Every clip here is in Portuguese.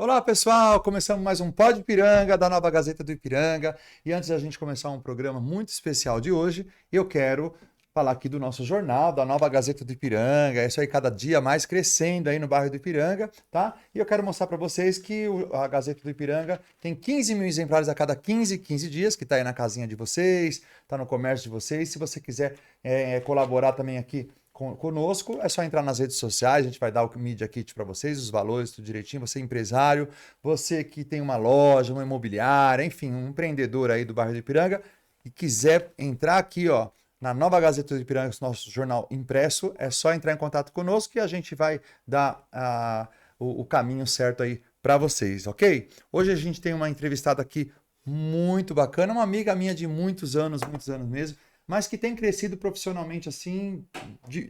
Olá pessoal, começamos mais um Pod Ipiranga da Nova Gazeta do Ipiranga. E antes da gente começar um programa muito especial de hoje, eu quero falar aqui do nosso jornal, da Nova Gazeta do Ipiranga. Isso aí cada dia mais crescendo aí no bairro do Ipiranga, tá? E eu quero mostrar para vocês que a Gazeta do Ipiranga tem 15 mil exemplares a cada 15 dias, que está aí na casinha de vocês, está no comércio de vocês. Se você quiser colaborar também aqui conosco, é só entrar nas redes sociais, a gente vai dar o Media Kit para vocês, os valores, tudo direitinho. Você é empresário, você que tem uma loja, uma imobiliária, enfim, um empreendedor aí do bairro do Ipiranga e quiser entrar aqui, ó, na Nova Gazeta do Ipiranga, nosso jornal impresso, é só entrar em contato conosco que a gente vai dar o caminho certo aí para vocês, ok? Hoje a gente tem uma entrevistada aqui muito bacana, uma amiga minha de muitos anos mesmo, mas que tem crescido profissionalmente assim,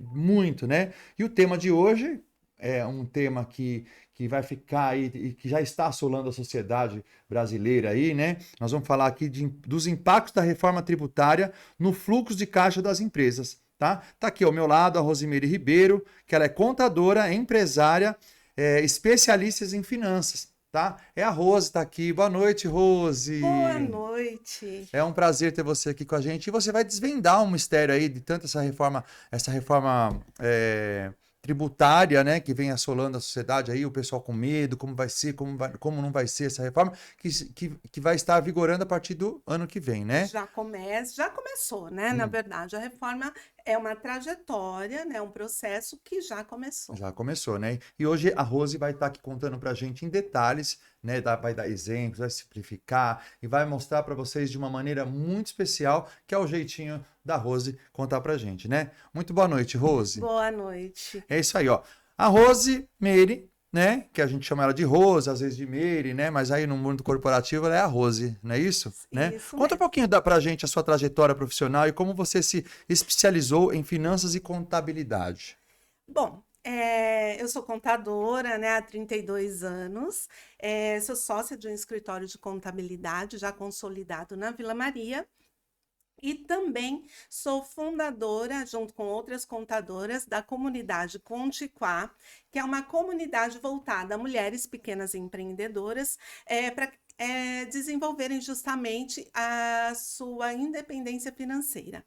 muito, né? E o tema de hoje é um tema que vai ficar aí e que já está assolando a sociedade brasileira aí, né? Nós vamos falar aqui dos impactos da reforma tributária no fluxo de caixa das empresas, tá? Tá aqui ao meu lado a Rosimeire Ribeiro, que ela é contadora, empresária, especialista em finanças. Tá? É a Rose, tá aqui. Boa noite, Rose. Boa noite. É um prazer ter você aqui com a gente. E você vai desvendar um mistério aí de tanto essa reforma tributária, né, que vem assolando a sociedade aí, o pessoal com medo, como vai ser, como não vai ser essa reforma, que vai estar vigorando a partir do ano que vem, né? Já começou, né? Na verdade, a reforma é uma trajetória, né? Um processo que já começou. Já começou, né? E hoje a Rose vai estar aqui contando para a gente em detalhes, né? Vai dar exemplos, vai simplificar e vai mostrar para vocês de uma maneira muito especial, que é o jeitinho da Rose contar para a gente, né? Muito boa noite, Rose. Boa noite. É isso aí, ó. A Rose Meire, né? Que a gente chama ela de Rose, às vezes de Meire, né? Mas aí no mundo corporativo ela é a Rose, não é isso? Né? Isso Conta um mesmo. pouquinho pra gente a sua trajetória profissional e como você se especializou em finanças e contabilidade. Bom, eu sou contadora, né, há 32 anos. Sou sócia de um escritório de contabilidade já consolidado na Vila Maria. E também sou fundadora, junto com outras contadoras, da comunidade Contiquá, que é uma comunidade voltada a mulheres pequenas empreendedoras, para desenvolverem justamente a sua independência financeira.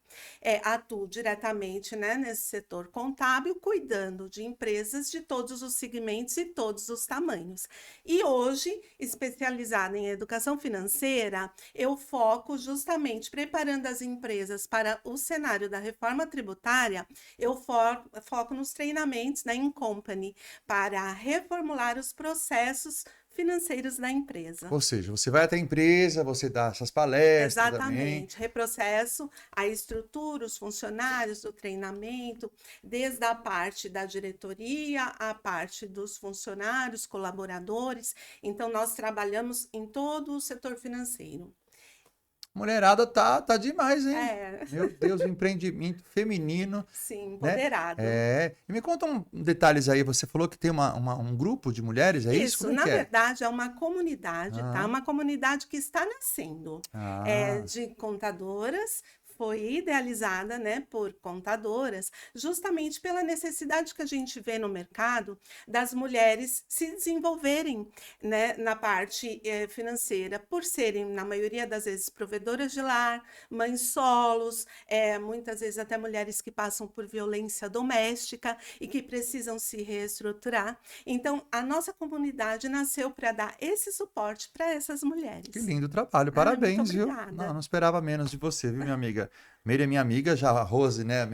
Atuo diretamente, né, nesse setor contábil, cuidando de empresas de todos os segmentos e todos os tamanhos. E hoje, especializada em educação financeira, eu foco justamente preparando as empresas para o cenário da reforma tributária. Eu foco nos treinamentos da Incompany para reformular os processos financeiros da empresa. Ou seja, você vai até a empresa, você dá essas palestras também. Exatamente, reprocesso a estrutura, os funcionários do treinamento, desde a parte da diretoria, a parte dos funcionários, colaboradores. Então, nós trabalhamos em todo o setor financeiro. Mulherada tá demais, hein? É, Meu Deus, o empreendimento feminino, sim, né? empoderado. E me conta detalhes aí. Você falou que tem um grupo de mulheres, é isso? Isso, Como é na que é? verdade, é uma comunidade, tá? Ah, Uma comunidade que está nascendo, ah, de contadoras. Foi idealizada, né, por contadoras, justamente pela necessidade que a gente vê no mercado das mulheres se desenvolverem, né, na parte financeira, por serem, na maioria das vezes, provedoras de lar, mães solos, muitas vezes até mulheres que passam por violência doméstica e que precisam se reestruturar. Então, a nossa comunidade nasceu para dar esse suporte para essas que mulheres. lindo trabalho, Ah, muito parabéns, viu? Não, obrigada. não esperava menos de você, viu, minha amiga? Meire é minha amiga, já a Rose, né?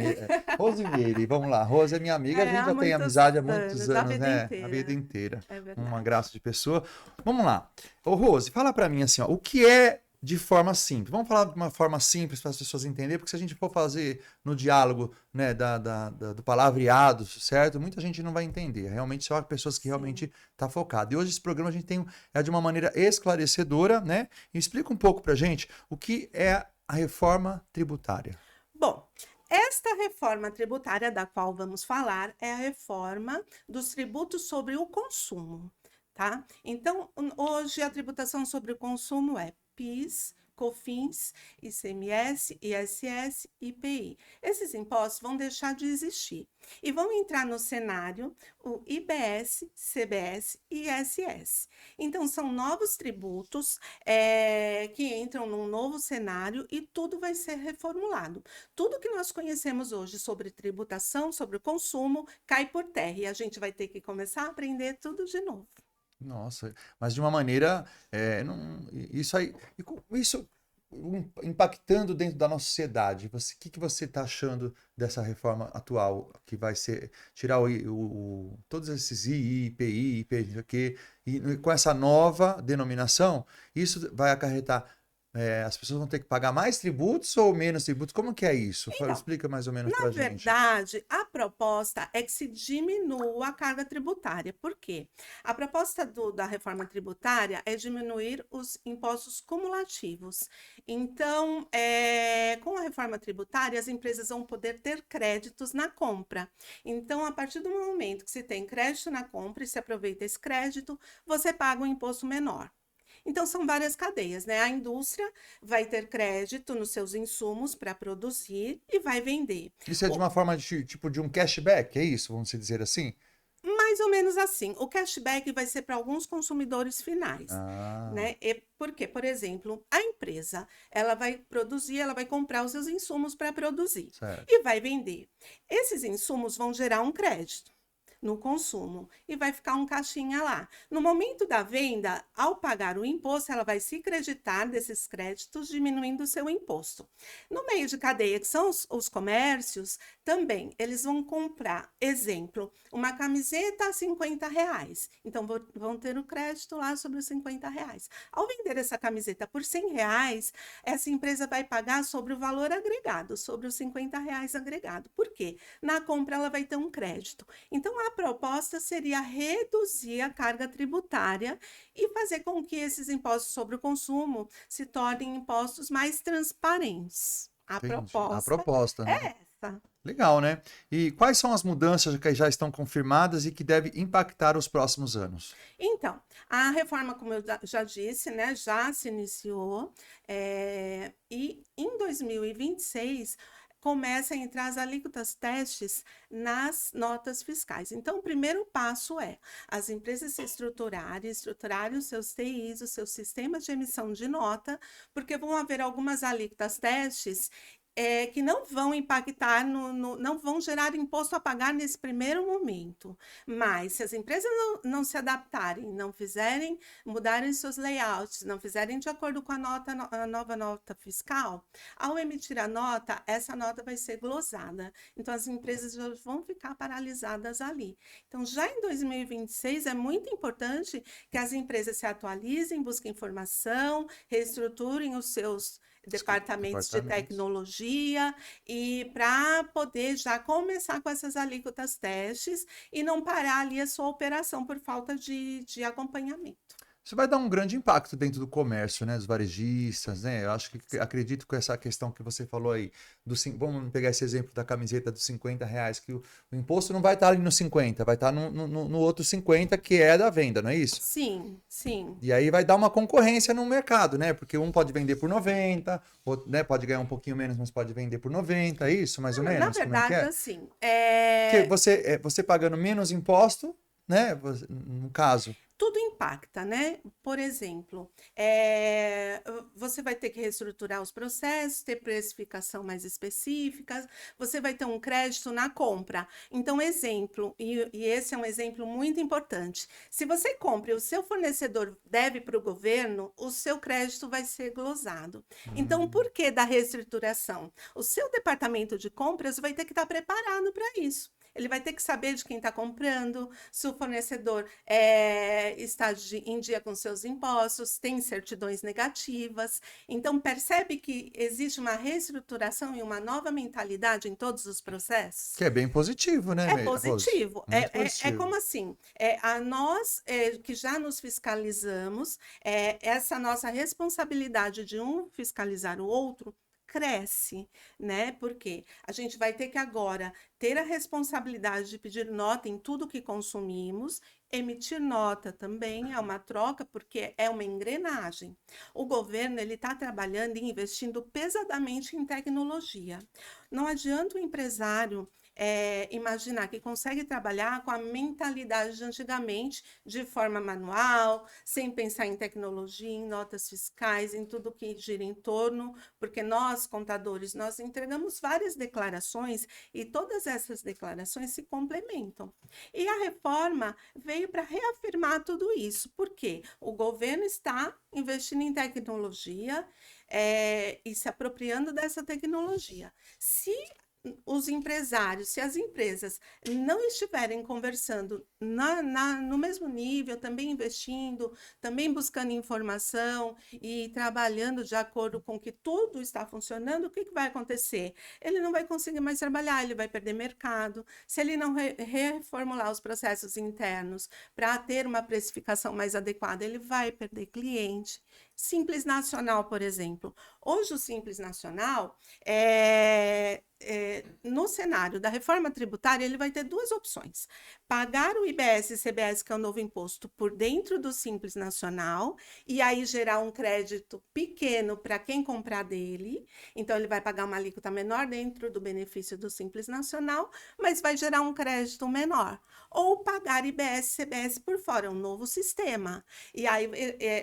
Rose Meire, vamos lá. Rose é minha amiga, a gente Há já tem muitos amizade há muitos anos, a anos, vida né? A vida inteira. inteira. É Uma verdade. graça de pessoa. Vamos lá. Ô, Rose, fala pra mim assim, ó, o que é de forma simples? Vamos falar de uma forma simples para as pessoas entenderem, porque se a gente for fazer no diálogo, né, do palavreado, certo? Muita gente não vai entender. Realmente só pessoas que Sim. realmente tá focado. E hoje esse programa a gente tem de uma maneira esclarecedora, né? E explica um pouco pra gente o que é a reforma tributária. Bom, esta reforma tributária da qual vamos falar é a reforma dos tributos sobre o consumo, tá? Então, hoje a tributação sobre o consumo é PIS, COFINS, ICMS, ISS e IPI. Esses impostos vão deixar de existir e vão entrar no cenário o IBS, CBS e ISS. Então, são novos tributos que entram num novo cenário e tudo vai ser reformulado. Tudo que nós conhecemos hoje sobre tributação, sobre o consumo, cai por terra e a gente vai ter que começar a aprender tudo de novo. Nossa, mas de uma maneira, isso aí, isso impactando dentro da nossa sociedade, o que você está achando dessa reforma atual, que vai ser tirar todos esses II, IPI, IPQ, e com essa nova denominação, isso vai acarretar, as pessoas vão ter que pagar mais tributos ou menos tributos? Como que é isso? Então, Explica mais ou menos na para a gente. verdade, a proposta é que se diminua a carga tributária. Por quê? A proposta da reforma tributária é diminuir os impostos cumulativos. Então, com a reforma tributária, as empresas vão poder ter créditos na compra. Então, a partir do momento que se tem crédito na compra e se aproveita esse crédito, você paga um imposto menor. Então, são várias cadeias, né? A indústria vai ter crédito nos seus insumos para produzir e vai vender. Isso é de uma forma tipo de um cashback, é isso? Vamos dizer assim? Mais ou menos assim. O cashback vai ser para alguns consumidores finais, Ah, né? Porque, por exemplo, a empresa, ela vai produzir, ela vai comprar os seus insumos para produzir certo. e vai vender. Esses insumos vão gerar um crédito no consumo e vai ficar um caixinha lá. No momento da venda, ao pagar o imposto, ela vai se creditar desses créditos, diminuindo o seu imposto. No meio de cadeia, que são os comércios, também eles vão comprar, exemplo, uma camiseta a R$ 50. Então, vão ter o crédito lá sobre os R$ 50. Ao vender essa camiseta por R$ 100, essa empresa vai pagar sobre o valor agregado, sobre os R$ 50 agregado. Por quê? Na compra, ela vai ter um crédito. Então, a proposta seria reduzir a carga tributária e fazer com que esses impostos sobre o consumo se tornem impostos mais transparentes. A Entendi. proposta A proposta, né? é essa. Legal, né? E quais são as mudanças que já estão confirmadas e que devem impactar os próximos anos? Então, a reforma, como eu já disse, né, já se iniciou, e em 2026 começa a entrar as alíquotas testes nas notas fiscais. Então, o primeiro passo é as empresas se estruturarem os seus TIs, os seus sistemas de emissão de nota, porque vão haver algumas alíquotas testes que não vão impactar, não vão gerar imposto a pagar nesse primeiro momento. Mas se as empresas não se adaptarem, não fizerem, mudarem seus layouts, não fizerem de acordo com a nova nota fiscal, ao emitir a nota, essa nota vai ser glosada. Então, as empresas já vão ficar paralisadas ali. Então, já em 2026, é muito importante que as empresas se atualizem, busquem informação, reestruturem os seus departamentos de tecnologia e para poder já começar com essas alíquotas testes e não parar ali a sua operação por falta de acompanhamento. Isso vai dar um grande impacto dentro do comércio, né? Dos varejistas, né? Eu acredito que essa questão que você falou aí, vamos pegar esse exemplo da camiseta dos R$ 50, que o imposto não vai estar ali no 50, vai estar no outro 50 que é da venda, não é isso? Sim, sim. E aí vai dar uma concorrência no mercado, né? Porque um pode vender por 90, outro, né, pode ganhar um pouquinho menos, mas pode vender por 90, é isso, mais ou menos? Na verdade, Como é que é? assim, Porque você pagando menos imposto, né? No caso. tudo impacta, né? Por exemplo, você vai ter que reestruturar os processos, ter precificação mais específica, você vai ter um crédito na compra. Então, exemplo, e esse é um exemplo muito importante. Se você compra e o seu fornecedor deve para o governo, o seu crédito vai ser glosado. Então, por que da reestruturação? O seu departamento de compras vai ter que estar preparado para isso. Ele vai ter que saber de quem está comprando, se o fornecedor está em dia com seus impostos, tem certidões negativas. Então, percebe que existe uma reestruturação e uma nova mentalidade em todos os processos? Que é bem positivo, né, É positivo. Muito É positivo. como assim, a nós que já nos fiscalizamos, essa nossa responsabilidade de um fiscalizar o outro cresce, né? Porque a gente vai ter que agora ter a responsabilidade de pedir nota em tudo que consumimos, emitir nota também é uma troca, porque é uma engrenagem. O governo ele está trabalhando e investindo pesadamente em tecnologia. Não adianta o empresário imaginar que consegue trabalhar com a mentalidade de antigamente, de forma manual, sem pensar em tecnologia, em notas fiscais, em tudo que gira em torno, porque nós, contadores, nós entregamos várias declarações e todas essas declarações se complementam. E a reforma veio para reafirmar tudo isso, porque o governo está investindo em tecnologia e se apropriando dessa tecnologia. Se os empresários, se as empresas não estiverem conversando no mesmo nível, também investindo, também buscando informação e trabalhando de acordo com que tudo está funcionando, o que vai acontecer? Ele não vai conseguir mais trabalhar, ele vai perder mercado. Se ele não reformular os processos internos para ter uma precificação mais adequada, ele vai perder cliente. Simples Nacional, por exemplo. Hoje o Simples Nacional no cenário da reforma tributária, ele vai ter duas opções: pagar o IBS e CBS, que é o novo imposto, por dentro do Simples Nacional, e aí gerar um crédito pequeno para quem comprar dele. Então, ele vai pagar uma alíquota menor dentro do benefício do Simples Nacional, mas vai gerar um crédito menor. Ou pagar IBS e CBS por fora, um novo sistema. E aí,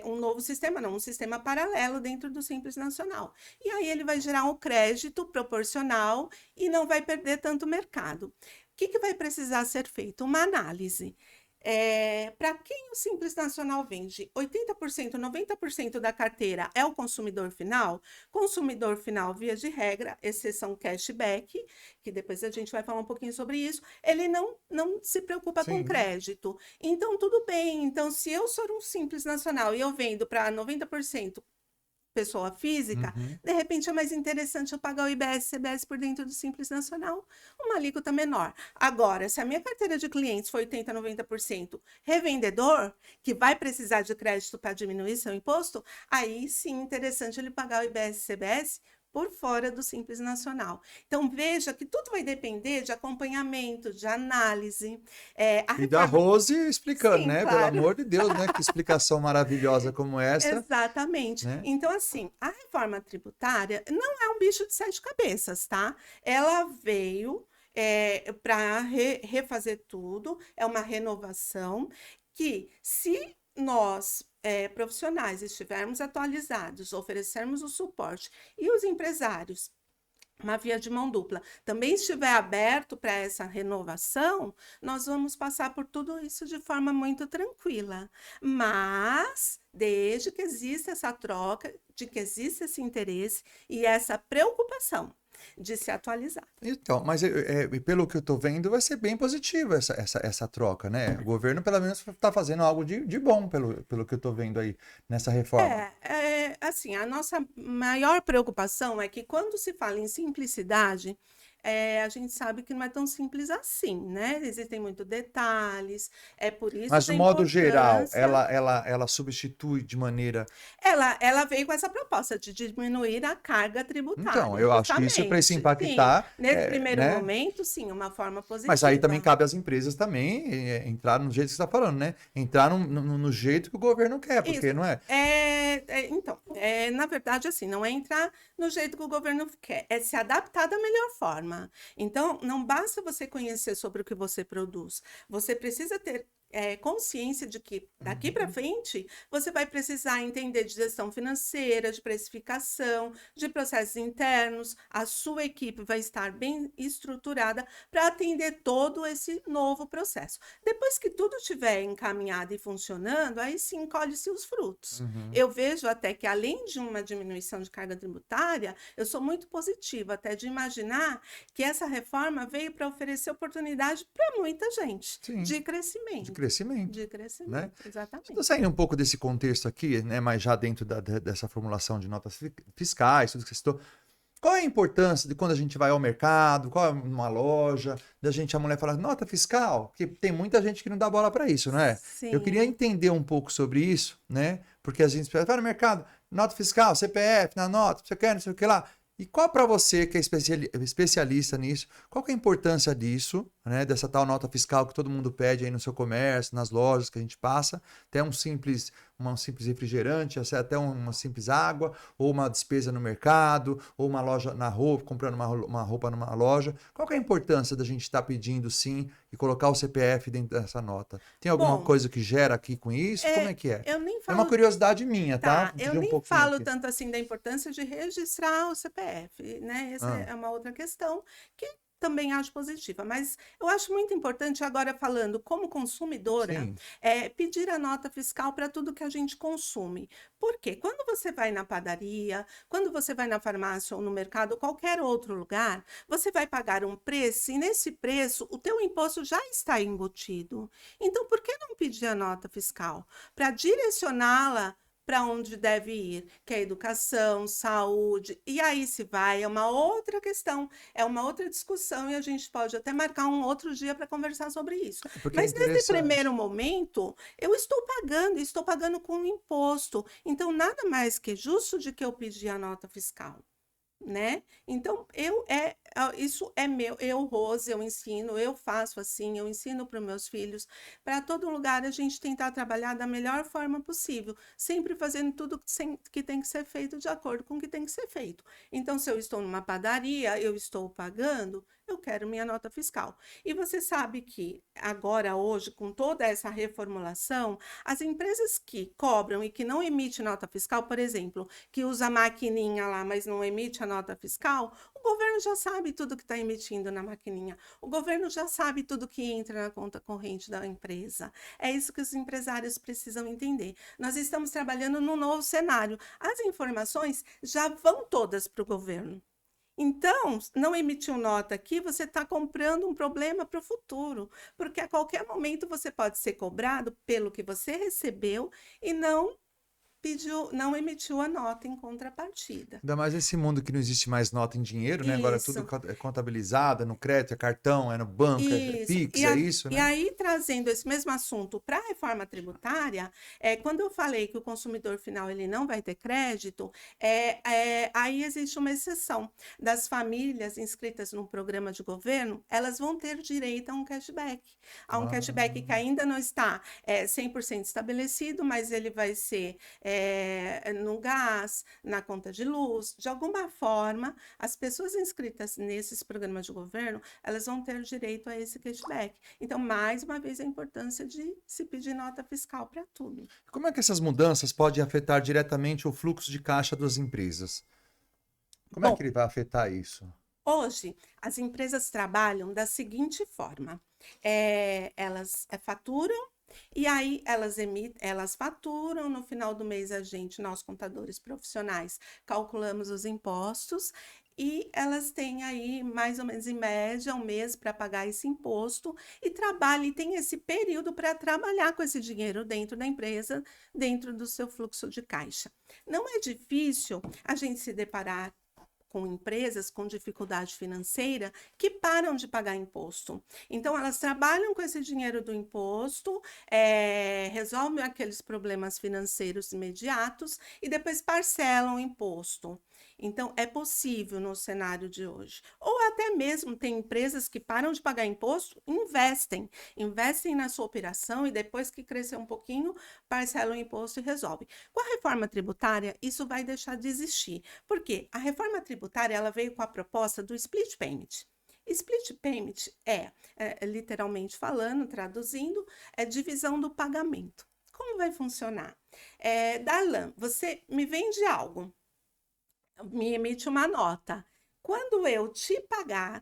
um novo sistema, não, um sistema paralelo dentro do Simples Nacional. E aí, ele vai gerar um crédito proporcional e não vai perder tanto mercado. O que vai precisar ser feito? Uma análise. Para quem o Simples Nacional vende 80%, 90% da carteira é o consumidor final, via de regra, exceção cashback, que depois a gente vai falar um pouquinho sobre isso, ele não se preocupa com crédito. Então, tudo bem. Então, se eu sou um Simples Nacional e eu vendo para 90% pessoa física, de repente é mais interessante eu pagar o IBS e CBS por dentro do Simples Nacional, uma alíquota menor. Agora, se a minha carteira de clientes for 80%, 90% revendedor, que vai precisar de crédito para diminuir seu imposto, aí sim é interessante ele pagar o IBS e CBS por fora do Simples Nacional. Então, veja que tudo vai depender de acompanhamento, de análise. E da Rose explicando, Sim, né? claro. Pelo amor de Deus, né? Que explicação maravilhosa como essa. Exatamente. Né? Então, assim, a reforma tributária não é um bicho de sete cabeças, tá? Ela veio para refazer tudo, é uma renovação que, se nós, profissionais, estivermos atualizados, oferecermos o suporte e os empresários, uma via de mão dupla, também estiver aberto para essa renovação, nós vamos passar por tudo isso de forma muito tranquila. Mas, desde que exista essa troca, de que exista esse interesse e essa preocupação de se atualizar. Então, mas pelo que eu estou vendo, vai ser bem positiva essa troca, né? O governo, pelo menos, está fazendo algo de bom, pelo que eu estou vendo aí nessa reforma. Assim, a nossa maior preocupação é que quando se fala em simplicidade, a gente sabe que não é tão simples assim, né? Existem muitos detalhes, é por isso Mas, da de modo geral, importância. ela substitui de maneira... Ela veio com essa proposta de diminuir a carga tributária. Então, eu acho que isso para se impactar... Sim, nesse primeiro né? momento, sim, uma forma positiva. Mas aí também cabe às empresas também entrar no jeito que você está falando, né? Entrar no jeito que o governo quer, porque Isso. não é... Então, na verdade, assim, não é entrar no jeito que o governo quer, é se adaptar da melhor forma. Então, não basta você conhecer sobre o que você produz, você precisa ter consciência de que daqui para frente você vai precisar entender de gestão financeira, de precificação, de processos internos. A sua equipe vai estar bem estruturada para atender todo esse novo processo. Depois que tudo estiver encaminhado e funcionando, aí sim colhe-se os frutos. Eu vejo até que, além de uma diminuição de carga tributária, eu sou muito positiva até de imaginar que essa reforma veio para oferecer oportunidade para muita gente. Sim. De crescimento. De crescimento. Né? Exatamente. Estou saindo um pouco desse contexto aqui, né? Mas já dentro dessa formulação de notas fiscais, tudo que você citou. Qual é a importância de quando a gente vai ao mercado, qual é uma loja, a mulher fala nota fiscal? Porque tem muita gente que não dá bola para isso, não é? Sim. Eu queria entender um pouco sobre isso, né? Porque a gente vai no mercado, nota fiscal, CPF, na nota, não sei o que lá. E qual para você, que é especialista nisso, qual que é a importância disso, né? Dessa tal nota fiscal que todo mundo pede aí no seu comércio, nas lojas que a gente passa, até um simples refrigerante, até uma simples água, ou uma despesa no mercado, ou uma loja na roupa, comprando uma roupa numa loja. Qual que é a importância da gente estar pedindo sim e colocar o CPF dentro dessa nota? Tem alguma Bom, coisa que gera aqui com isso? Como é que é? eu nem É uma falo. curiosidade minha, tá? Tá, Vou eu pedir um nem pouquinho falo aqui. tanto assim da importância de registrar o CPF, né? Essa Ah, é uma outra questão que também acho positiva, mas eu acho muito importante agora falando como consumidora, sim, pedir a nota fiscal para tudo que a gente consome. Por quê? Quando você vai na padaria, quando você vai na farmácia ou no mercado, ou qualquer outro lugar, você vai pagar um preço e nesse preço o teu imposto já está embutido. Então, por que não pedir a nota fiscal? Para direcioná-la para onde deve ir, que é educação, saúde, e aí se vai, é uma outra questão, é uma outra discussão, e a gente pode até marcar um outro dia para conversar sobre isso. porque é Mas nesse primeiro interessante. momento, eu estou pagando com imposto, então nada mais que justo de que eu pedir a nota fiscal. Né? Então, isso é meu, eu, Rose, eu ensino, eu faço assim, eu ensino para os meus filhos, para todo lugar a gente tentar trabalhar da melhor forma possível, sempre fazendo tudo que tem que ser feito de acordo com o que tem que ser feito. Então, se eu estou numa padaria, eu estou pagando, eu quero minha nota fiscal. E você sabe que agora, hoje, com toda essa reformulação, as empresas que cobram e que não emitem nota fiscal, por exemplo, que usa a maquininha lá, mas não emite a nota fiscal, o governo já sabe tudo que está emitindo na maquininha. O governo já sabe tudo que entra na conta corrente da empresa. É isso que os empresários precisam entender. Nós estamos trabalhando num novo cenário. As informações já vão todas para o governo. Então, não emitiu nota aqui, você está comprando um problema para o futuro, porque a qualquer momento você pode ser cobrado pelo que você recebeu e não emitiu a nota em contrapartida. Ainda mais nesse mundo que não existe mais nota em dinheiro, né? Agora tudo Isso. é contabilizado, é no crédito, é cartão, é no banco, é Isso. Pix, é isso, E né? aí, trazendo esse mesmo assunto para a reforma tributária, quando eu falei que o consumidor final ele não vai ter crédito, aí existe uma exceção. Das famílias inscritas no programa de governo, elas vão ter direito a um cashback. A um cashback que Ah, ainda não está 100% estabelecido, mas ele vai ser no gás, na conta de luz, de alguma forma, as pessoas inscritas nesses programas de governo, elas vão ter direito a esse cashback. Então, mais uma vez, a importância de se pedir nota fiscal para tudo. como é que essas mudanças podem afetar diretamente o fluxo de caixa das empresas? Como é que Bom, ele vai afetar isso? hoje, as empresas trabalham da seguinte forma: elas faturam e aí elas faturam, no final do mês nós contadores profissionais, calculamos os impostos e elas têm aí mais ou menos em média um mês para pagar esse imposto e trabalham e tem esse período para trabalhar com esse dinheiro dentro da empresa, dentro do seu fluxo de caixa. Não é difícil a gente se deparar com empresas com dificuldade financeira que param de pagar imposto. Então, elas trabalham com esse dinheiro do imposto, resolvem aqueles problemas financeiros imediatos e depois parcelam o imposto. Então, é possível no cenário de hoje. Ou até mesmo tem empresas que param de pagar imposto, investem na sua operação e depois que crescer um pouquinho, parcelam o imposto e resolvem. Com a reforma tributária, isso vai deixar de existir. Por quê? A reforma tributária ela veio com a proposta do split payment. Split payment literalmente falando, traduzindo, é divisão do pagamento. Como vai funcionar? Darlan, você me vende algo, me emite uma nota. Quando eu te pagar,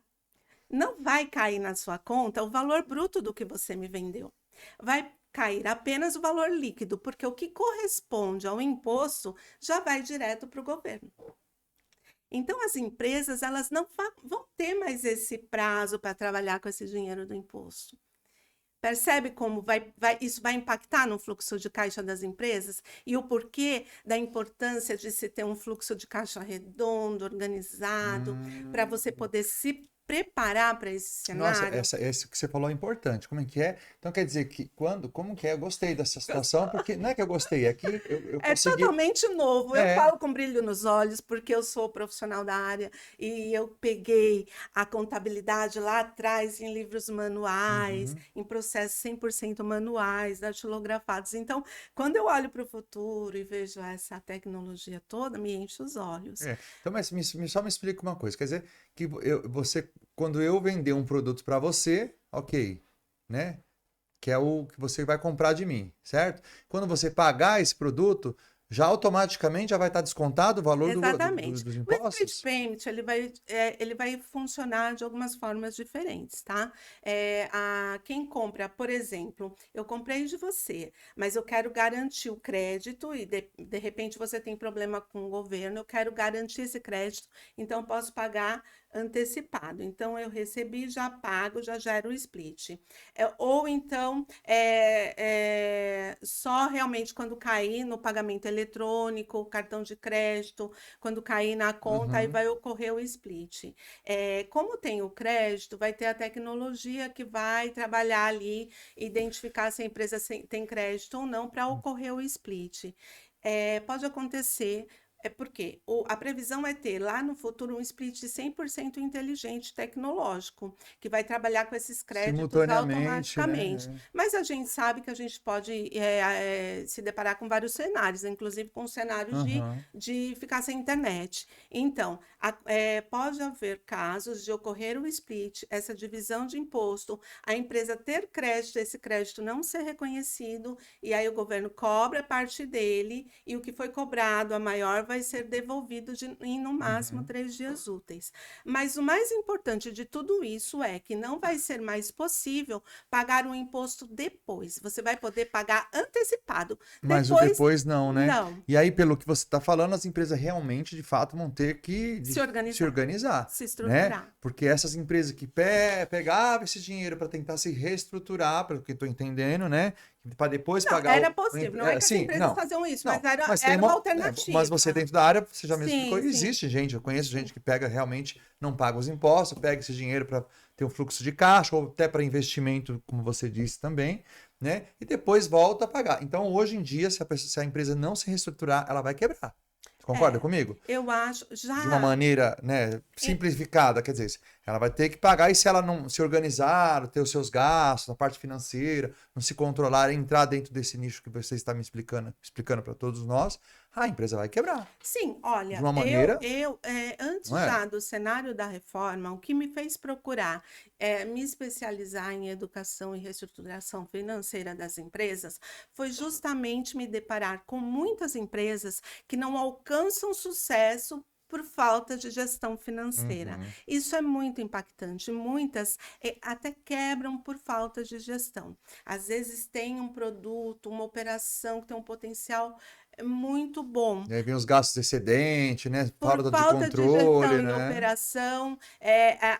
não vai cair na sua conta o valor bruto do que você me vendeu. Vai cair apenas o valor líquido, porque o que corresponde ao imposto já vai direto para o governo. Então, as empresas elas não vão ter mais esse prazo para trabalhar com esse dinheiro do imposto. Percebe como isso vai impactar no fluxo de caixa das empresas e o porquê da importância de se ter um fluxo de caixa redondo, organizado, para você poder se preparar para esse Nossa, cenário. esse que você falou é importante. Como é que é? Então quer dizer que como que é? Eu gostei dessa situação, porque não é que eu gostei, é que eu É consegui. totalmente novo. Eu É. falo com brilho nos olhos porque eu sou profissional da área e eu peguei a contabilidade lá atrás em livros manuais, Uhum. em processos 100% manuais, datilografados. Então, quando eu olho para o futuro e vejo essa tecnologia toda, me enche os olhos. É. Então, mas só me explica uma coisa. Quer dizer que você, quando eu vender um produto para você, ok, né? Que é o que você vai comprar de mim, certo? Quando você pagar esse produto, já automaticamente já vai estar descontado o valor Exatamente. dos O split impostos? payment, ele vai funcionar de algumas formas diferentes, tá? Quem compra, por exemplo, eu comprei de você, mas eu quero garantir o crédito e de repente você tem problema com o governo, eu quero garantir esse crédito, então eu posso pagar antecipado. Então eu recebi, já pago, já gero o split. Ou então, só realmente quando cair no pagamento eletrônico, cartão de crédito, quando cair na conta, aí Uhum. vai ocorrer o split. Como tem o crédito, vai ter a tecnologia que vai trabalhar ali, identificar se a empresa tem crédito ou não para ocorrer o split. Pode acontecer. É porque a previsão é ter lá no futuro um split 100% inteligente tecnológico, que vai trabalhar com esses créditos Simultaneamente, automaticamente. né? Mas a gente sabe que a gente pode se deparar com vários cenários, inclusive com cenários Aham. de ficar sem internet. Então, pode haver casos de ocorrer o split, essa divisão de imposto, a empresa ter crédito, esse crédito não ser reconhecido, e aí o governo cobra parte dele, e o que foi cobrado, a maior, vai ser devolvido em no máximo Uhum. 3 dias úteis. Mas o mais importante de tudo isso é que não vai ser mais possível pagar um imposto depois. Você vai poder pagar antecipado. Mas o Depois, depois não, né? não. E aí, pelo que você está falando, as empresas realmente, de fato, vão ter que Se se organizar, organizar, se né? estruturar. Porque essas empresas que pegavam esse dinheiro para tentar se reestruturar, pelo que estou entendendo, né? Para depois Não, pagar era o. possível. Não é que as Sim, empresas não. faziam isso, mas Não, mas tem era uma mas alternativa. você dentro da área, você já me explicou, Sim, sim, existe gente, eu conheço sim. gente que pega realmente, não paga os impostos, pega esse dinheiro para ter um fluxo de caixa, ou até para investimento, como você disse também, né? E depois volta a pagar. Então, hoje em dia, se a empresa não se reestruturar, ela vai quebrar. Você concorda É, comigo? eu acho, De uma já. maneira, né, e- simplificada, quer dizer, ela vai ter que pagar e se ela não se organizar, ter os seus gastos, na parte financeira, não se controlar, entrar dentro desse nicho que você está me explicando para todos nós, a empresa vai quebrar. Sim, De olha, uma maneira, antes não é? já do cenário da reforma, o que me fez procurar me especializar em educação e reestruturação financeira das empresas foi justamente me deparar com muitas empresas que não alcançam sucesso por falta de gestão financeira. Uhum. Isso é muito impactante. Muitas até quebram por falta de gestão. Às vezes tem um produto, uma operação que tem um potencial muito bom, E aí vem os gastos excedentes, né? por Falta de falta de gestão controle, em né? operação,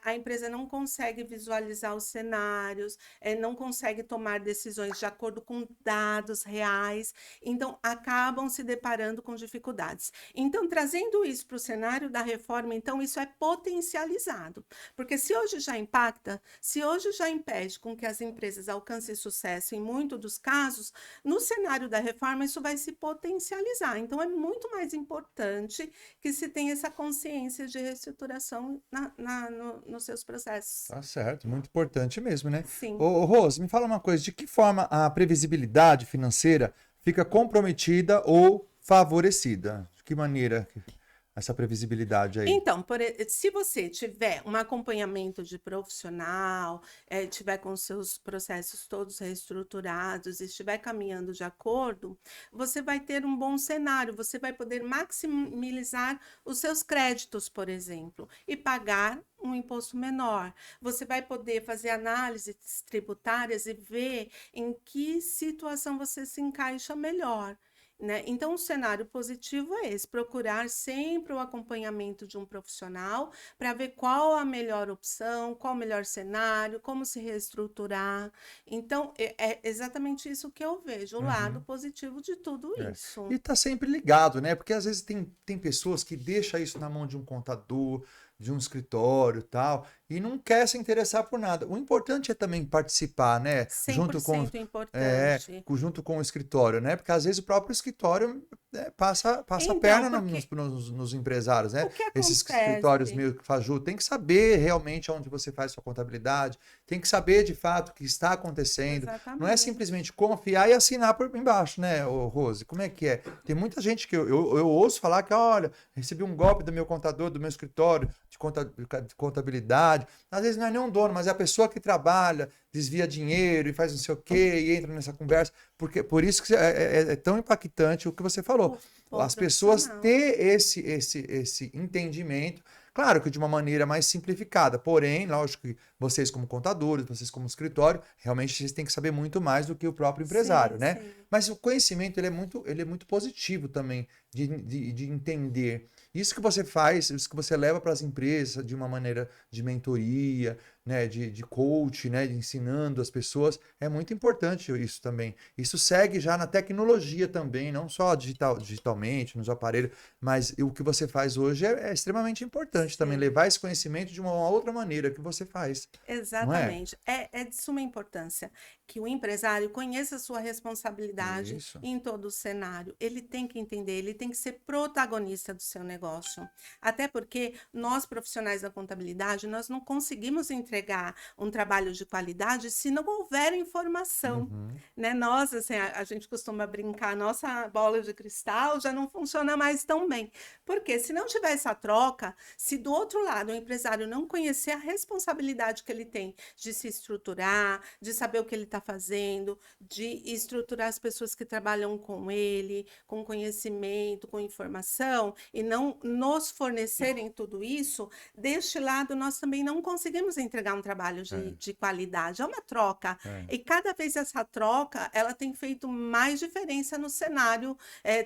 a empresa não consegue visualizar os cenários, não consegue tomar decisões de acordo com dados reais, então acabam se deparando com dificuldades. Então, trazendo isso para o cenário da reforma, então isso é potencializado, porque se hoje já impacta, se hoje já impede com que as empresas alcancem sucesso em muitos dos casos, no cenário da reforma isso vai se potencializar. Então, é muito mais importante que se tem essa consciência de reestruturação nos seus processos. Tá certo, muito importante mesmo, né? Sim. Ô, Rose, me fala uma coisa, de que forma a previsibilidade financeira fica comprometida ou favorecida? De que maneira essa previsibilidade aí? Então, se você tiver um acompanhamento de profissional, tiver com seus processos todos reestruturados, e estiver caminhando de acordo, você vai ter um bom cenário, você vai poder maximizar os seus créditos, por exemplo, e pagar um imposto menor. Você vai poder fazer análises tributárias e ver em que situação você se encaixa melhor. Né? Então, o cenário positivo é esse: procurar sempre o acompanhamento de um profissional para ver qual a melhor opção, qual o melhor cenário, como se reestruturar. Então, é exatamente isso que eu vejo, o lado Uhum. positivo de tudo É. isso. E tá sempre ligado, né? Porque às vezes tem pessoas que deixam isso na mão de um contador, de um escritório e tal, e não quer se interessar por nada. O importante é também participar, né? Junto com, 100% importante. junto com o escritório, né? Porque às vezes o próprio escritório passa a Então, perna porque nos empresários, né? o que Esses escritórios acontece? meio que faju, tem que saber realmente onde você faz sua contabilidade, tem que saber de fato o que está acontecendo. Não é Exatamente. simplesmente confiar e assinar por embaixo, né, ô Rose? Como é que é? Tem muita gente que eu ouço falar que, olha, recebi um golpe do meu contador, do meu escritório de contabilidade. Às vezes não é nem um dono, mas é a pessoa que trabalha, desvia dinheiro e faz não sei o quê, e entra nessa conversa. Porque, por isso que é tão impactante o que você falou. O As pessoas profissional. ter esse entendimento, claro que de uma maneira mais simplificada, porém, lógico que vocês como contadores, vocês como escritório, realmente vocês têm que saber muito mais do que o próprio empresário, Sim, né? sim. Mas o conhecimento ele é muito positivo também de entender. Isso que você faz, isso que você leva para as empresas de uma maneira de mentoria, né, de coach, né, de ensinando as pessoas, é muito importante isso também. Isso segue já na tecnologia também, não só digitalmente, nos aparelhos, mas o que você faz hoje é extremamente importante também, Sim. levar esse conhecimento de uma outra maneira que você faz, não é? Exatamente. É de suma importância que o empresário conheça a sua responsabilidade Isso. em todo o cenário. Ele tem que entender, ele tem que ser protagonista do seu negócio. Até porque nós, profissionais da contabilidade, nós não conseguimos entregar um trabalho de qualidade se não houver informação, Uhum. né? Nós, assim, a gente costuma brincar, nossa bola de cristal já não funciona mais tão bem. Porque se não tiver essa troca, se do outro lado o empresário não conhecer a responsabilidade que ele tem de se estruturar, de saber o que ele está fazendo, de estruturar as pessoas que trabalham com ele, com conhecimento, com informação, e não nos fornecerem tudo isso, deste lado nós também não conseguimos entregar um trabalho É, de qualidade. É uma troca. é. E cada vez essa troca, ela tem feito mais diferença no cenário,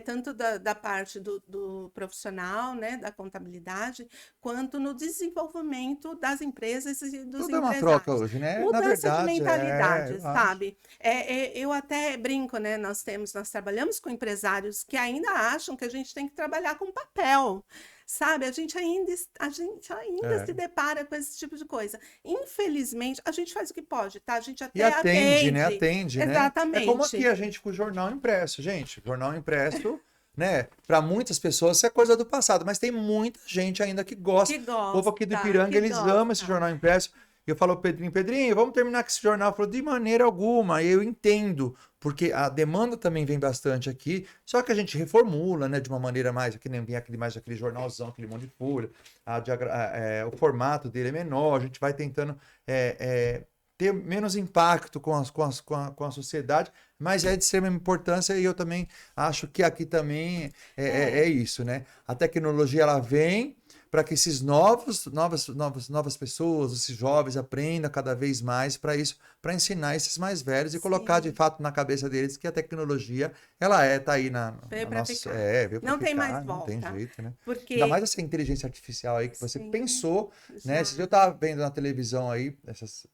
tanto da parte do profissional, né, da contabilidade, quanto no desenvolvimento das empresas e dos Tudo é uma troca empresários. hoje, né? Na Mudança de verdade, mentalidade, eu acho. sabe? Eu até brinco, né? Nós trabalhamos com empresários que ainda acham que a gente tem que trabalhar com papel. Sabe, a gente ainda É. se depara com esse tipo de coisa. Infelizmente, a gente faz o que pode, tá? A gente E até atende, né? atende. Atende, né? É como aqui Exatamente. a gente com o jornal impresso, gente. Jornal impresso, né? Para muitas pessoas isso é coisa do passado, mas tem muita gente ainda que gosta. Que O povo aqui do gosta, Ipiranga, que eles amam esse gosta. jornal impresso. E eu falo, Pedrinho, Pedrinho, vamos terminar com esse jornal. Falou, de maneira alguma. Eu entendo, porque a demanda também vem bastante aqui, só que a gente reformula, né? De uma maneira mais, aqui nem vem mais aquele jornalzão, aquele monte de folha. O formato dele é menor, a gente vai tentando. Ter menos impacto com a sociedade, mas é de extrema importância e eu também acho que aqui também é É, isso, né? A tecnologia ela vem para que esses novas pessoas, esses jovens aprendam cada vez mais para isso, para ensinar esses mais velhos e colocar de sim. fato na cabeça deles que a tecnologia tá aí Veio na para nossa, ficar. veio para Não tem mais ficar, não tem volta. jeito, né? Ainda mais Porque, essa inteligência artificial aí que você sim, pensou, né? Esse dia eu já. tava vendo na televisão aí essas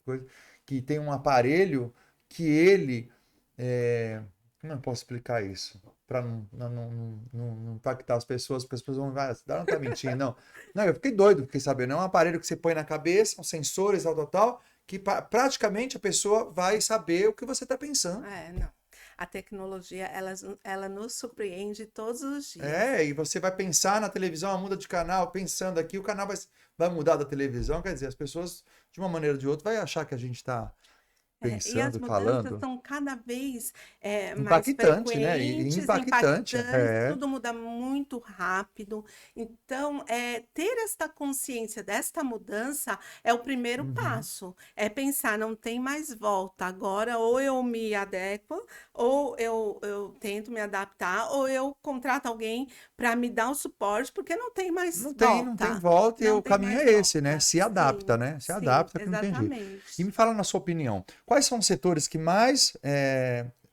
coisas que tem um aparelho que ele como eu posso explicar isso? Para não impactar as pessoas, porque as pessoas vão, não tá mentindo, não. Não, eu fiquei doido, fiquei sabendo. É um aparelho que você põe na cabeça, uns sensores, tal, que praticamente a pessoa vai saber o que você está pensando. Não. A tecnologia, ela nos surpreende todos os dias. E você vai pensar na televisão, muda de canal, pensando aqui, o canal vai mudar da televisão, quer dizer, as pessoas, de uma maneira ou de outra, vai achar que a gente está E as pensando, mudanças falando. são cada vez mais Impactante, né? frequentes, Impactante. impactantes, tudo muda muito rápido. Então, ter esta consciência desta mudança é o primeiro Uhum. passo. É pensar, não tem mais volta. Agora, ou eu me adequo, ou eu tento me adaptar, ou eu contrato alguém para me dar o suporte, porque não tem mais Não tem volta. volta e Não o tem caminho mais é esse, né? volta. Se adapta, Sim, né? Se sim, adapta que não tem jeito. E exatamente. me fala na sua opinião, quais são os setores que mais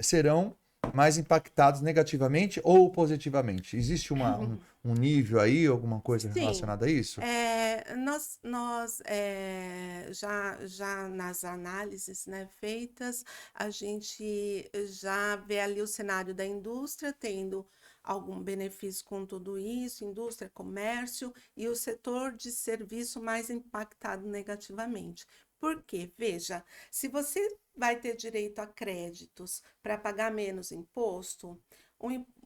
serão mais impactados negativamente ou positivamente? Existe um nível aí, alguma coisa Sim, relacionada a isso? já nas análises, né, feitas, a gente já vê ali o cenário da indústria tendo algum benefício com tudo isso, indústria, comércio e o setor de serviço mais impactado negativamente. Por quê? Veja, se você vai ter direito a créditos para pagar menos imposto,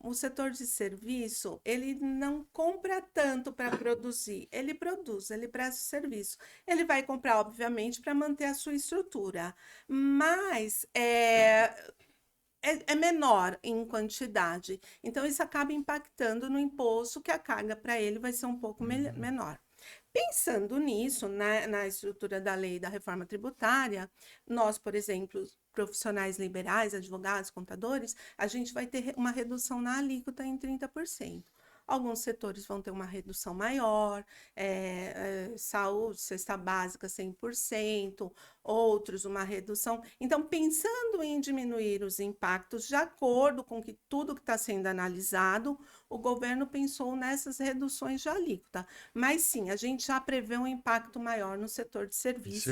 o setor de serviço, ele não compra tanto para produzir, ele produz, ele presta serviço. Ele vai comprar, obviamente, para manter a sua estrutura, mas é menor em quantidade. Então, isso acaba impactando no imposto, que a carga para ele vai ser um pouco menor. Pensando nisso, na estrutura da lei da reforma tributária, nós, por exemplo, profissionais liberais, advogados, contadores, a gente vai ter uma redução na alíquota em 30%. Alguns setores vão ter uma redução maior, saúde, cesta básica 100%, outros uma redução. Então, pensando em diminuir os impactos de acordo com tudo que está sendo analisado, o governo pensou nessas reduções de alíquota. Mas sim, a gente já prevê um impacto maior no setor de serviço,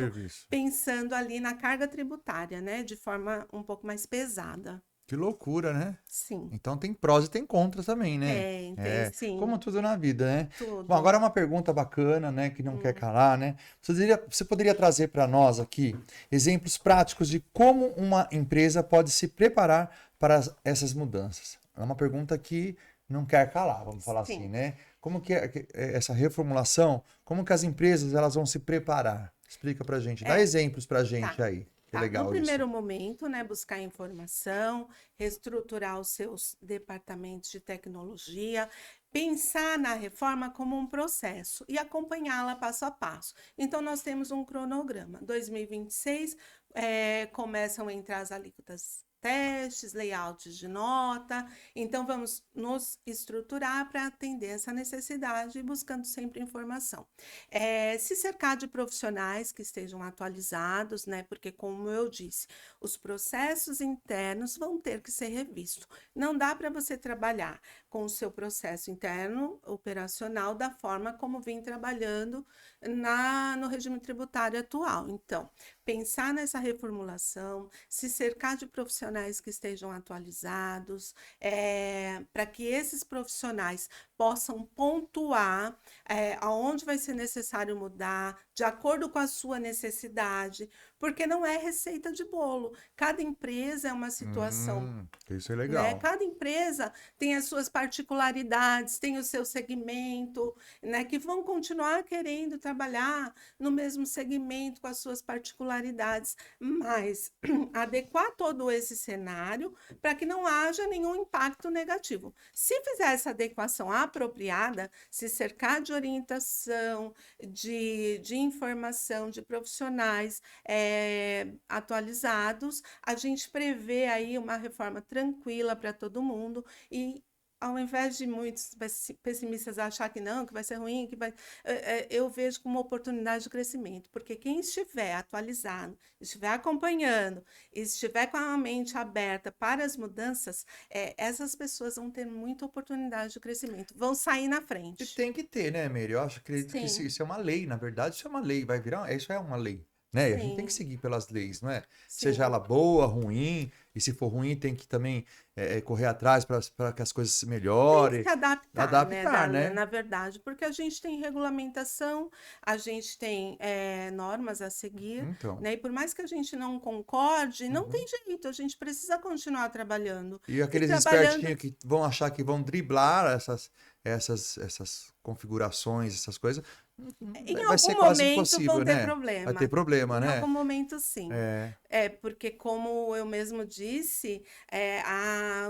pensando ali na carga tributária, né, de forma um pouco mais pesada. Que loucura, né? Sim. Então tem prós e tem contras também, né? Tem sim. Como tudo na vida, né? Tudo. Bom, agora uma pergunta bacana, né? Que não quer calar, né? Você poderia trazer para nós aqui exemplos práticos de como uma empresa pode se preparar para essas mudanças? É uma pergunta que não quer calar, vamos falar assim, né? Como que é essa reformulação? Como que as empresas elas vão se preparar? Explica pra gente, dá exemplos pra gente aí. Tá. Legal no primeiro isso. momento, né, buscar informação, reestruturar os seus departamentos de tecnologia, pensar na reforma como um processo e acompanhá-la passo a passo. Então, nós temos um cronograma. 2026, começam a entrar as alíquotas testes, layouts de nota. Então, vamos nos estruturar para atender essa necessidade, buscando sempre informação. Se cercar de profissionais que estejam atualizados, né? Porque, como eu disse, os processos internos vão ter que ser revistos. Não dá para você trabalhar com o seu processo interno operacional da forma como vem trabalhando no regime tributário atual. Então, pensar nessa reformulação, se cercar de profissionais que estejam atualizados, para que esses profissionais possam pontuar aonde vai ser necessário mudar, de acordo com a sua necessidade, porque não é receita de bolo. Cada empresa é uma situação. Isso é legal. Né? Cada empresa tem as suas particularidades, tem o seu segmento, né? Que vão continuar querendo trabalhar no mesmo segmento com as suas particularidades, mas adequar todo esse cenário para que não haja nenhum impacto negativo. Se fizer essa adequação apropriada, se cercar de orientação, de informação, de profissionais atualizados, a gente prevê aí uma reforma tranquila para todo mundo e ao invés de muitos pessimistas achar que não, que vai ser ruim, eu vejo como uma oportunidade de crescimento, porque quem estiver atualizado, estiver acompanhando, estiver com a mente aberta para as mudanças, essas pessoas vão ter muita oportunidade de crescimento, vão sair na frente. E tem que ter, né, Mary? Eu acredito que isso é uma lei, na verdade, isso é uma lei, isso é uma lei. Né? A gente tem que seguir pelas leis, não é? Sim. Seja ela boa, ruim, e se for ruim, tem que também correr atrás para que as coisas se melhorem. Tem que se adaptar, né? Na verdade, porque a gente tem regulamentação, a gente tem normas a seguir, né? E por mais que a gente não concorde, não tem jeito, a gente precisa continuar trabalhando. E aqueles espertinhos que vão achar que vão driblar essas configurações, essas coisas, vai ser quase impossível, né? Vai ter problema, né? Em algum momento, sim. Porque como eu mesmo disse,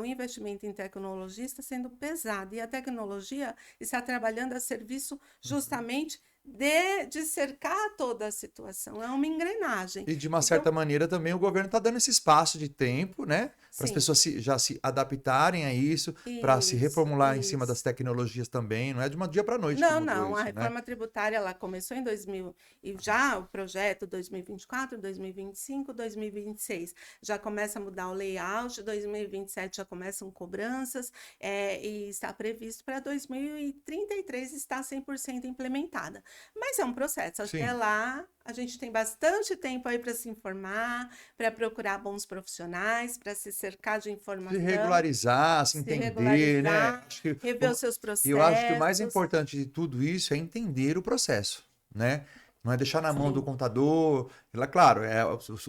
o investimento em tecnologia está sendo pesado e a tecnologia está trabalhando a serviço justamente de cercar toda a situação. É uma engrenagem. E de uma certa maneira também o governo está dando esse espaço de tempo, né? Para as pessoas já se adaptarem a isso, para se reformular em cima das tecnologias também. Não é de um dia para a noite. Não. A reforma tributária ela começou em 2000 e já o projeto 2024, 2025, 2026 já começa a mudar o layout, 2027 já começam cobranças e está previsto para 2033 estar 100% implementada. Mas é um processo. Até Sim. lá, a gente tem bastante tempo aí para se informar, para procurar bons profissionais, para se cercar de Se informação, regularizar, se se entender, né? regularizar, rever os seus Eu acho que o mais processos. importante de tudo isso é entender o processo, né? Não é deixar na mão do Sim, contador. Ela, claro,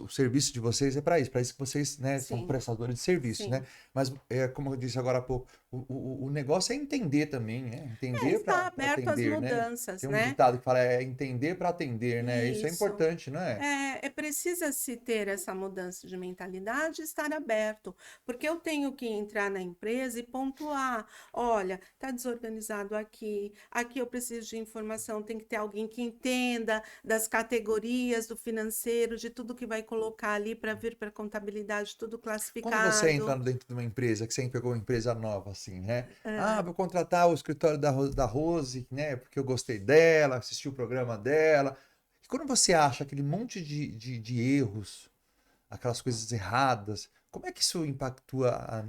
o serviço de vocês é para isso que vocês, né, são sim, prestadores de serviço, né? sim. Mas, como eu disse agora há pouco, o negócio é entender também, né? É, Entender estar para aberto às atender, né? mudanças, Tem um né? ditado que fala é entender para atender, né? Isso é Isso. importante, não é? Precisa se ter essa mudança de mentalidade e estar aberto, porque eu tenho que entrar na empresa e pontuar, olha, está desorganizado aqui, aqui eu preciso de informação, tem que ter alguém que entenda das categorias do financeiro, de tudo que vai colocar ali para vir para a contabilidade, tudo Quando você entra classificado. dentro de uma empresa, que você pegou uma empresa nova, assim, né? Ah, É, vou contratar o escritório da Rose, né? Porque eu gostei dela, assisti o programa dela. E quando você acha aquele monte de erros, aquelas coisas erradas, como é que isso impactua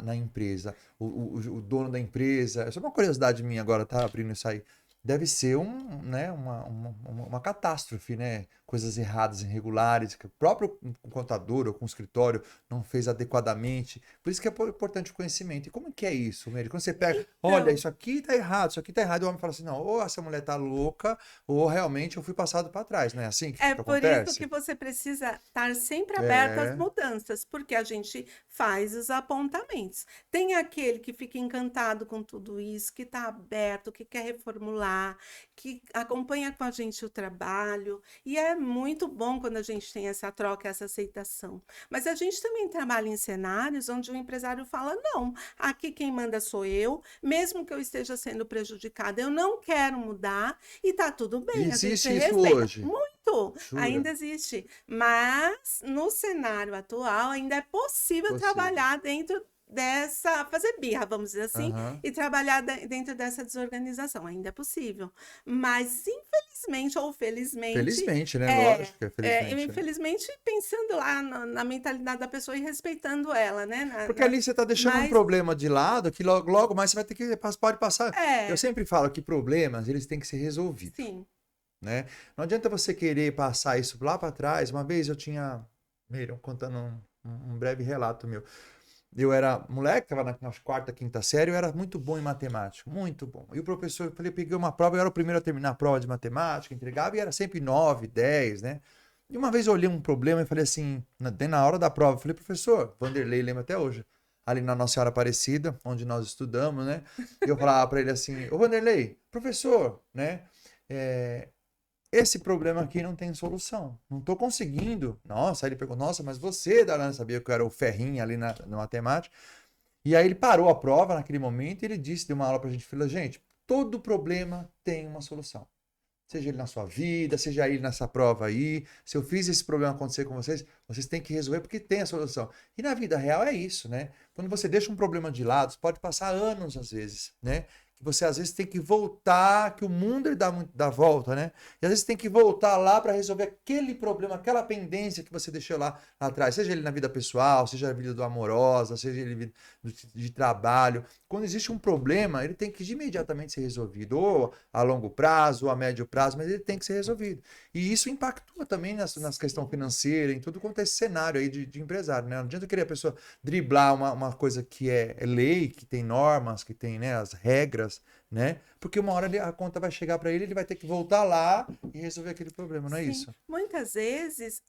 na empresa? O dono da empresa, isso é uma curiosidade minha agora, tá abrindo isso aí. Deve ser né, uma catástrofe, né? Coisas erradas, irregulares, que o próprio contador ou com o escritório não fez adequadamente. Por isso que é importante o conhecimento. E como que é isso, Mary? Quando você pega, olha, então, isso aqui tá errado, isso aqui tá errado, o homem fala assim, não, ou essa mulher tá louca, ou realmente eu fui passado para trás, não é assim é que por isso que acontece? você precisa estar sempre aberto às É, mudanças, porque a gente faz os apontamentos. Tem aquele que fica encantado com tudo isso, que está aberto, que quer reformular, que acompanha com a gente o trabalho, e é muito bom quando a gente tem essa troca, essa aceitação. Mas a gente também trabalha em cenários onde o empresário fala: não, aqui quem manda sou eu, mesmo que eu esteja sendo prejudicada, eu não quero mudar, e está tudo bem, a gente existe isso respeita. hoje. Muito, Jura? ainda existe. Mas no cenário atual ainda é possível Possível. trabalhar dentro dessa, fazer birra, vamos dizer assim, Aham. e trabalhar dentro dessa desorganização. Ainda é possível. Mas infelizmente ou felizmente, Felizmente, né? Lógico que é felizmente, né? infelizmente pensando lá na mentalidade da pessoa e respeitando ela, né? Porque ali você está deixando um Mas problema de lado que logo mais você vai ter que pode passar. Eu é, sempre falo que problemas, eles têm que ser resolvidos, sim. né? Não adianta você querer passar isso lá para trás. Uma vez eu tinha, Miriam, contando um breve relato meu. Eu era moleque, estava na quarta, quinta série, eu era muito bom em matemática, muito bom. E o professor, eu falei, peguei uma prova, eu era o primeiro a terminar a prova de matemática, entregava e era sempre 9, 10, né? E uma vez eu olhei um problema e falei assim, na hora da prova, eu falei, professor, Vanderlei, lembra até hoje, ali na Nossa Senhora Aparecida, onde nós estudamos, né? E eu falava para ele assim, ô Vanderlei, professor, né? É, esse problema aqui não tem solução. Não estou conseguindo. Nossa, aí ele perguntou, nossa, mas você, Darlan, sabia que eu era o ferrinho ali na matemática. E aí ele parou a prova naquele momento e ele disse, deu uma aula pra gente, falou, gente, todo problema tem uma solução. Seja ele na sua vida, seja ele nessa prova aí. Se eu fiz esse problema acontecer com vocês, vocês têm que resolver porque tem a solução. E na vida real é isso, né? Quando você deixa um problema de lado, pode passar anos às vezes, né? Que você às vezes tem que voltar, que o mundo ele dá volta, né? E às vezes tem que voltar lá para resolver aquele problema, aquela pendência que você deixou lá atrás, seja ele na vida pessoal, seja na vida do amorosa, seja ele de trabalho. Quando existe um problema, ele tem que imediatamente ser resolvido, ou a longo prazo, ou a médio prazo, mas ele tem que ser resolvido. E isso impactua também nas questões Sim. financeiras, em tudo quanto é esse cenário aí de empresário, né? Não adianta querer a pessoa driblar uma coisa que é lei, que tem normas, que tem, né, as regras, né? Porque uma hora a conta vai chegar para ele, ele vai ter que voltar lá e resolver aquele problema, não é Sim, isso? muitas vezes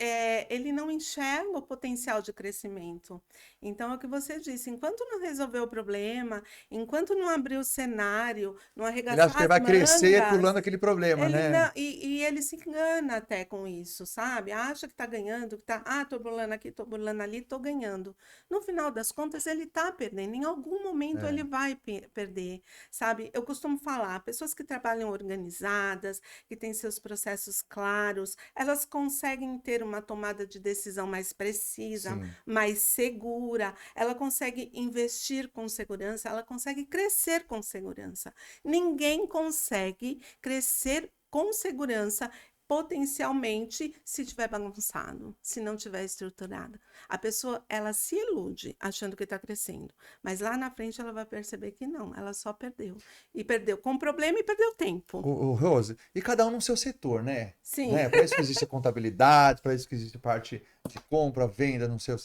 ele não enxerga o potencial de crescimento. Então, é o que você disse, enquanto não resolver o problema, enquanto não abrir o cenário, não Ele acha arregaçar que ele as vai crescer mangas, pulando aquele problema, ele né? não, e ele se engana até com isso, sabe? Acha que está ganhando, que tá, tô burlando aqui, tô burlando ali, tô ganhando. No final das contas, ele está perdendo. Em algum momento É, ele vai perder, sabe? Eu costumo falar, pessoas que trabalham organizadas, que têm seus processos claros, elas conseguem ter uma tomada de decisão mais precisa, sim. mais segura, ela consegue investir com segurança, ela consegue crescer com segurança. Ninguém consegue crescer com segurança potencialmente, se tiver bagunçado, se não tiver estruturada. A pessoa, ela se ilude achando que está crescendo, mas lá na frente ela vai perceber que não, ela só perdeu. E perdeu com problema e perdeu tempo. O Rose, e cada um no seu setor, né? Sim, Né? Para isso que existe a contabilidade, para isso que existe a parte de compra, venda no seu,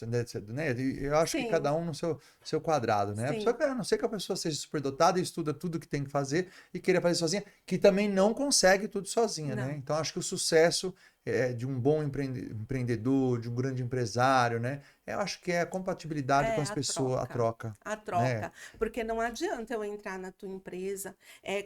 né? E eu acho que sim, cada um no seu quadrado, né? A pessoa, sim. a não ser que a pessoa seja superdotada e estuda tudo que tem que fazer e queira fazer sozinha, que também não consegue tudo sozinha, né? Não. Então acho que o sucesso de um bom empreendedor, de um grande empresário, né? Eu acho que é a compatibilidade com É as pessoas, a a né? troca, porque não adianta eu entrar na tua empresa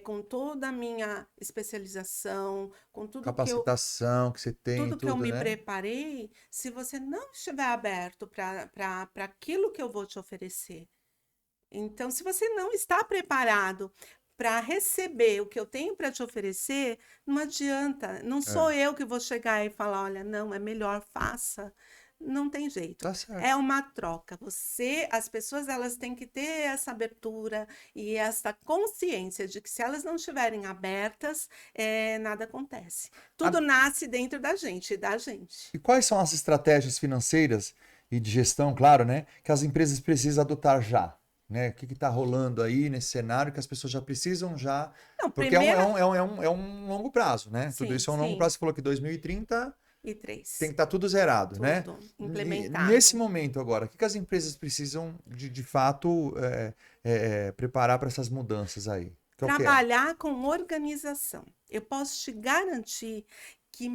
com toda a minha especialização, com Capacitação que você tem, tudo que eu tudo, me né? preparei, se você não estiver aberto para aquilo que eu vou te oferecer. Então, se você não está preparado para receber o que eu tenho para te oferecer, não adianta. Não sou É, eu que vou chegar e falar, olha, não, é melhor, faça. Não tem jeito. tá É certo. uma troca. As pessoas, elas têm que ter essa abertura e essa consciência de que se elas não estiverem abertas, nada acontece. Tudo nasce dentro da gente, da gente. E quais são as estratégias financeiras e de gestão, claro, né, que as empresas precisam adotar já? Né? O que está rolando aí nesse cenário que as pessoas já precisam já? Não, Porque é um, é primeira, um, é um, é um, é um longo prazo, né? Tudo sim, isso é um longo prazo. sim, Você falou que 2030 e tem que três, estar tudo zerado, né? tudo Nesse implementado. momento agora, o que as empresas precisam de fato preparar para essas mudanças aí? Que é o que é? Trabalhar com organização. Eu posso te garantir que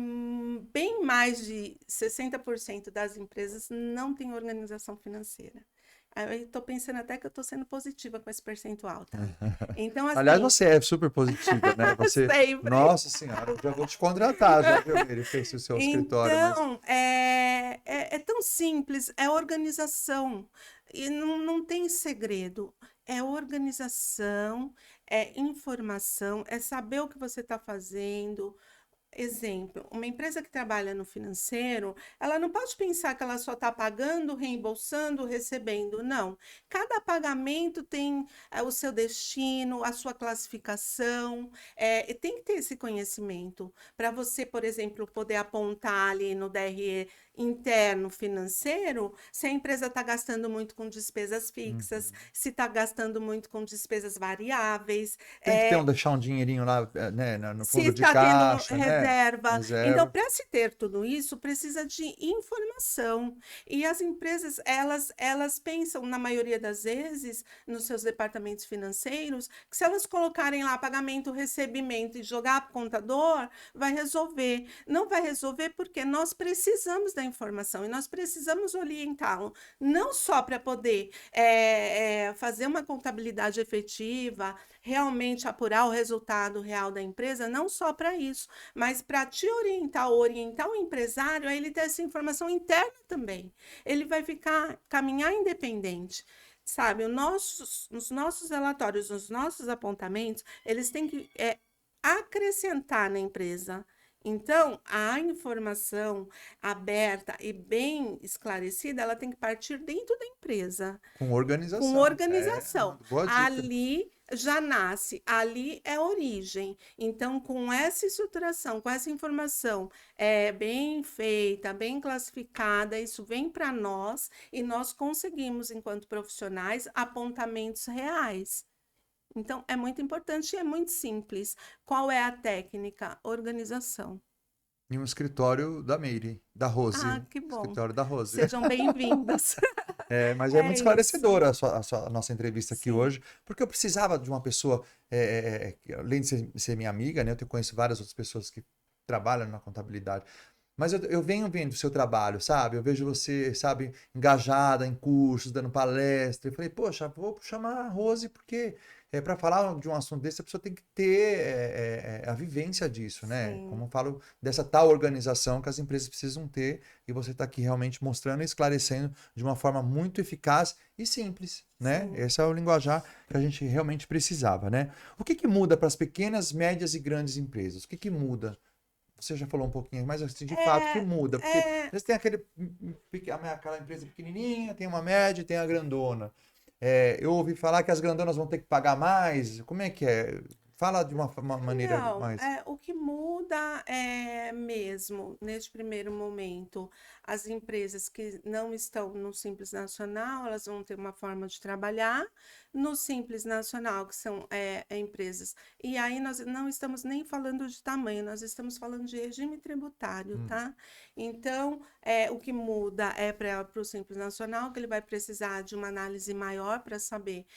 bem mais de 60% das empresas não têm organização financeira. Aí estou pensando até que eu estou sendo positiva com esse percentual, tá? Então, Aliás, assim, você é super positiva, né? Você, sempre. nossa senhora, já vou te contratar, já viu? Ele fez o seu escritório, mas Então, é tão simples, é organização. E não tem segredo. É organização, é informação, é saber o que você está fazendo. Exemplo, uma empresa que trabalha no financeiro, ela não pode pensar que ela só está pagando, reembolsando, recebendo. Não. Cada pagamento tem o seu destino, a sua classificação, e tem que ter esse conhecimento para você, por exemplo, poder apontar ali no DRE interno financeiro se a empresa está gastando muito com despesas fixas, uhum. se está gastando muito com despesas variáveis, Tem que ter é, deixar um dinheirinho lá, né, no se fundo de está tendo caixa, né? reserva. Então, Reserva. para se ter tudo isso, precisa de informação. E as empresas, elas pensam, na maioria das vezes, nos seus departamentos financeiros, que se elas colocarem lá pagamento, recebimento e jogar para o contador, vai resolver. Não vai resolver porque nós precisamos da informação e nós precisamos orientá-lo, não só para poder fazer uma contabilidade efetiva, realmente apurar o resultado real da empresa, não só para isso, mas para te orientar o empresário a ele ter essa informação interna também. Ele vai caminhar independente. Sabe, os nossos relatórios, os nossos apontamentos, eles têm que acrescentar na empresa. Então, a informação aberta e bem esclarecida, ela tem que partir dentro da empresa Com com organização. É, organização. boa dica. Ali já nasce, ali é origem. Então, com essa estruturação, com essa informação bem feita, bem classificada, isso vem para nós e nós conseguimos, enquanto profissionais, apontamentos reais. Então, é muito importante e é muito simples. Qual é a técnica? Organização. Em um escritório da Meire, da Rose. Ah, que bom. Escritório da Rose. Sejam bem-vindos. Mas é muito É isso. esclarecedora a nossa entrevista aqui Sim, hoje, porque eu precisava de uma pessoa, que além de ser minha amiga, né? Eu conheço várias outras pessoas que trabalham na contabilidade. Mas eu venho vendo o seu trabalho, sabe? Eu vejo você, sabe, engajada em cursos, dando palestra. Eu falei, poxa, vou chamar a Rose, porque para falar de um assunto desse, a pessoa tem que ter a vivência disso, né? Como sim, eu falo, dessa tal organização que as empresas precisam ter, e você está aqui realmente mostrando e esclarecendo de uma forma muito eficaz e simples, né? sim. Esse é o linguajar que a gente realmente precisava, né? O que que muda para as pequenas, médias e grandes empresas? O que que muda? Você já falou um pouquinho, mas assim, de fato que É, muda, porque é, às vezes tem aquela empresa pequenininha, tem uma média e tem a grandona. Eu ouvi falar que as grandonas vão ter que pagar mais. Como é que é? Fala de uma maneira Não, mais... o que muda é mesmo, neste primeiro momento, as empresas que não estão no Simples Nacional, elas vão ter uma forma de trabalhar. No Simples Nacional, que são empresas, e aí nós não estamos nem falando de tamanho, nós estamos falando de regime tributário, Hum, tá? Então, o que muda é para o Simples Nacional, que ele vai precisar de uma análise maior para saber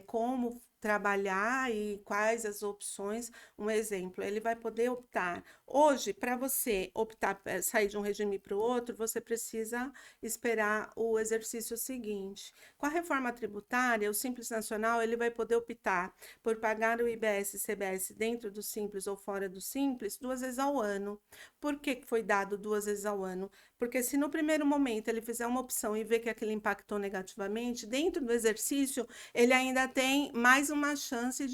como trabalhar e quais as opções. Um exemplo, ele vai poder optar. Hoje, para você optar, sair de um regime para o outro, você precisa esperar o exercício seguinte. Com a reforma tributária, o Simples Nacional, ele vai poder optar por pagar o IBS e CBS dentro do Simples ou fora do Simples 2 vezes ao ano. Por que que foi dado 2 vezes ao ano? Porque se no primeiro momento ele fizer uma opção e ver que aquilo impactou negativamente, dentro do exercício, ele ainda tem mais uma chance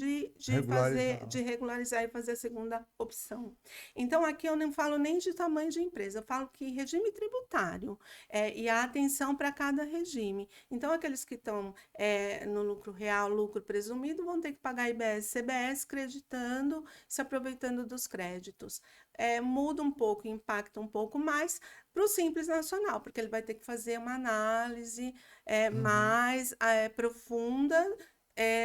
regularizar. de regularizar e fazer a segunda opção. Então, aqui eu não falo nem de tamanho de empresa, eu falo que regime tributário e a atenção para cada regime. Então, aqueles que estão no lucro real, lucro presumido, vão ter que pagar IBS, CBS, creditando, se aproveitando dos créditos. Muda um pouco, impacta um pouco mais para o Simples Nacional, porque ele vai ter que fazer uma análise Uhum. mais profunda,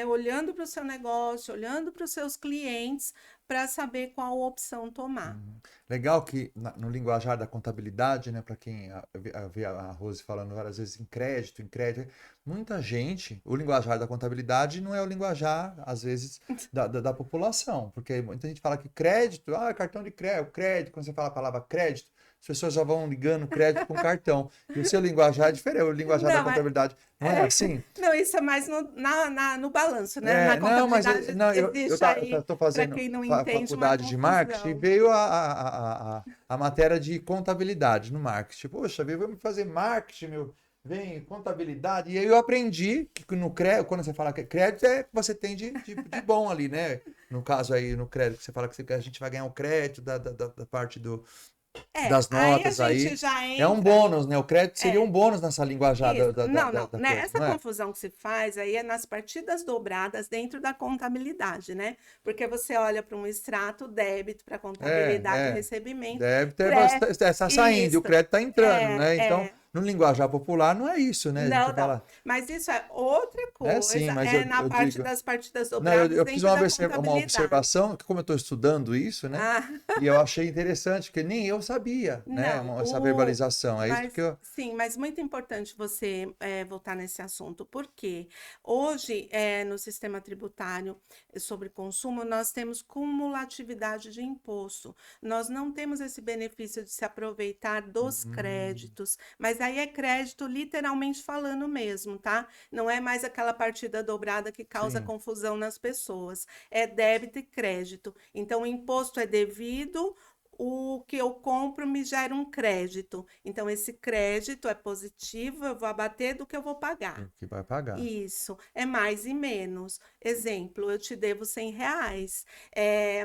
olhando para o seu negócio, olhando para os seus clientes, para saber qual opção tomar. Uhum. Legal que no linguajar da contabilidade, né, para quem vê a Rose falando várias vezes em crédito, muita gente, o linguajar da contabilidade não é o linguajar, às vezes, da população, porque muita gente fala que crédito, cartão de crédito, quando você fala a palavra crédito, as pessoas já vão ligando crédito com cartão, e o seu linguajar é diferente, o linguajar da Não, contabilidade não é assim? não, isso é mais no balanço, né? Na Não, mas contabilidade não, eu existe aí, tô para fazendo quem não entende, uma faculdade de marketing e confusão. veio a matéria de contabilidade no marketing. Poxa, veio, vamos fazer marketing, meu, vem contabilidade. E aí eu aprendi que no crédito, quando você fala que crédito, é que você tem de bom ali, né? No caso aí, no crédito, você fala que a gente vai ganhar o crédito da parte das Aí a notas gente aí. já É um entra. bônus, né? O crédito seria um É, bônus nessa linguajar Isso, não, não, da né? coisa, Essa não é? confusão que se faz aí é nas partidas dobradas dentro da contabilidade, né? Porque você olha para um extrato, débito para contabilidade, É. recebimento, Deve ter crédito, bastante. Está saindo e o isso, crédito está entrando, né? Então, é, no linguajar popular, não é isso, né? A gente não, não, fala, mas isso é outra é sim, coisa, mas é na eu parte digo. das partidas Não, dobradas eu fiz dentro da uma contabilidade. observação, que como eu estou estudando isso, né? Ah, E eu achei interessante, porque nem eu sabia, né? não, Essa verbalização. É isso que mas eu. sim, mas muito importante você voltar nesse assunto, porque hoje, no sistema tributário sobre consumo, nós temos cumulatividade de imposto. Nós não temos esse benefício de se aproveitar dos Hum, créditos, mas aí é crédito literalmente falando mesmo, tá? Não é mais aquela partida dobrada que causa sim. confusão nas pessoas. É débito e crédito. Então, o imposto é devido, o que eu compro me gera um crédito. Então, esse crédito é positivo, eu vou abater do que eu vou O pagar. que vai pagar. Isso, é mais e menos. Exemplo, eu te devo R$ 100,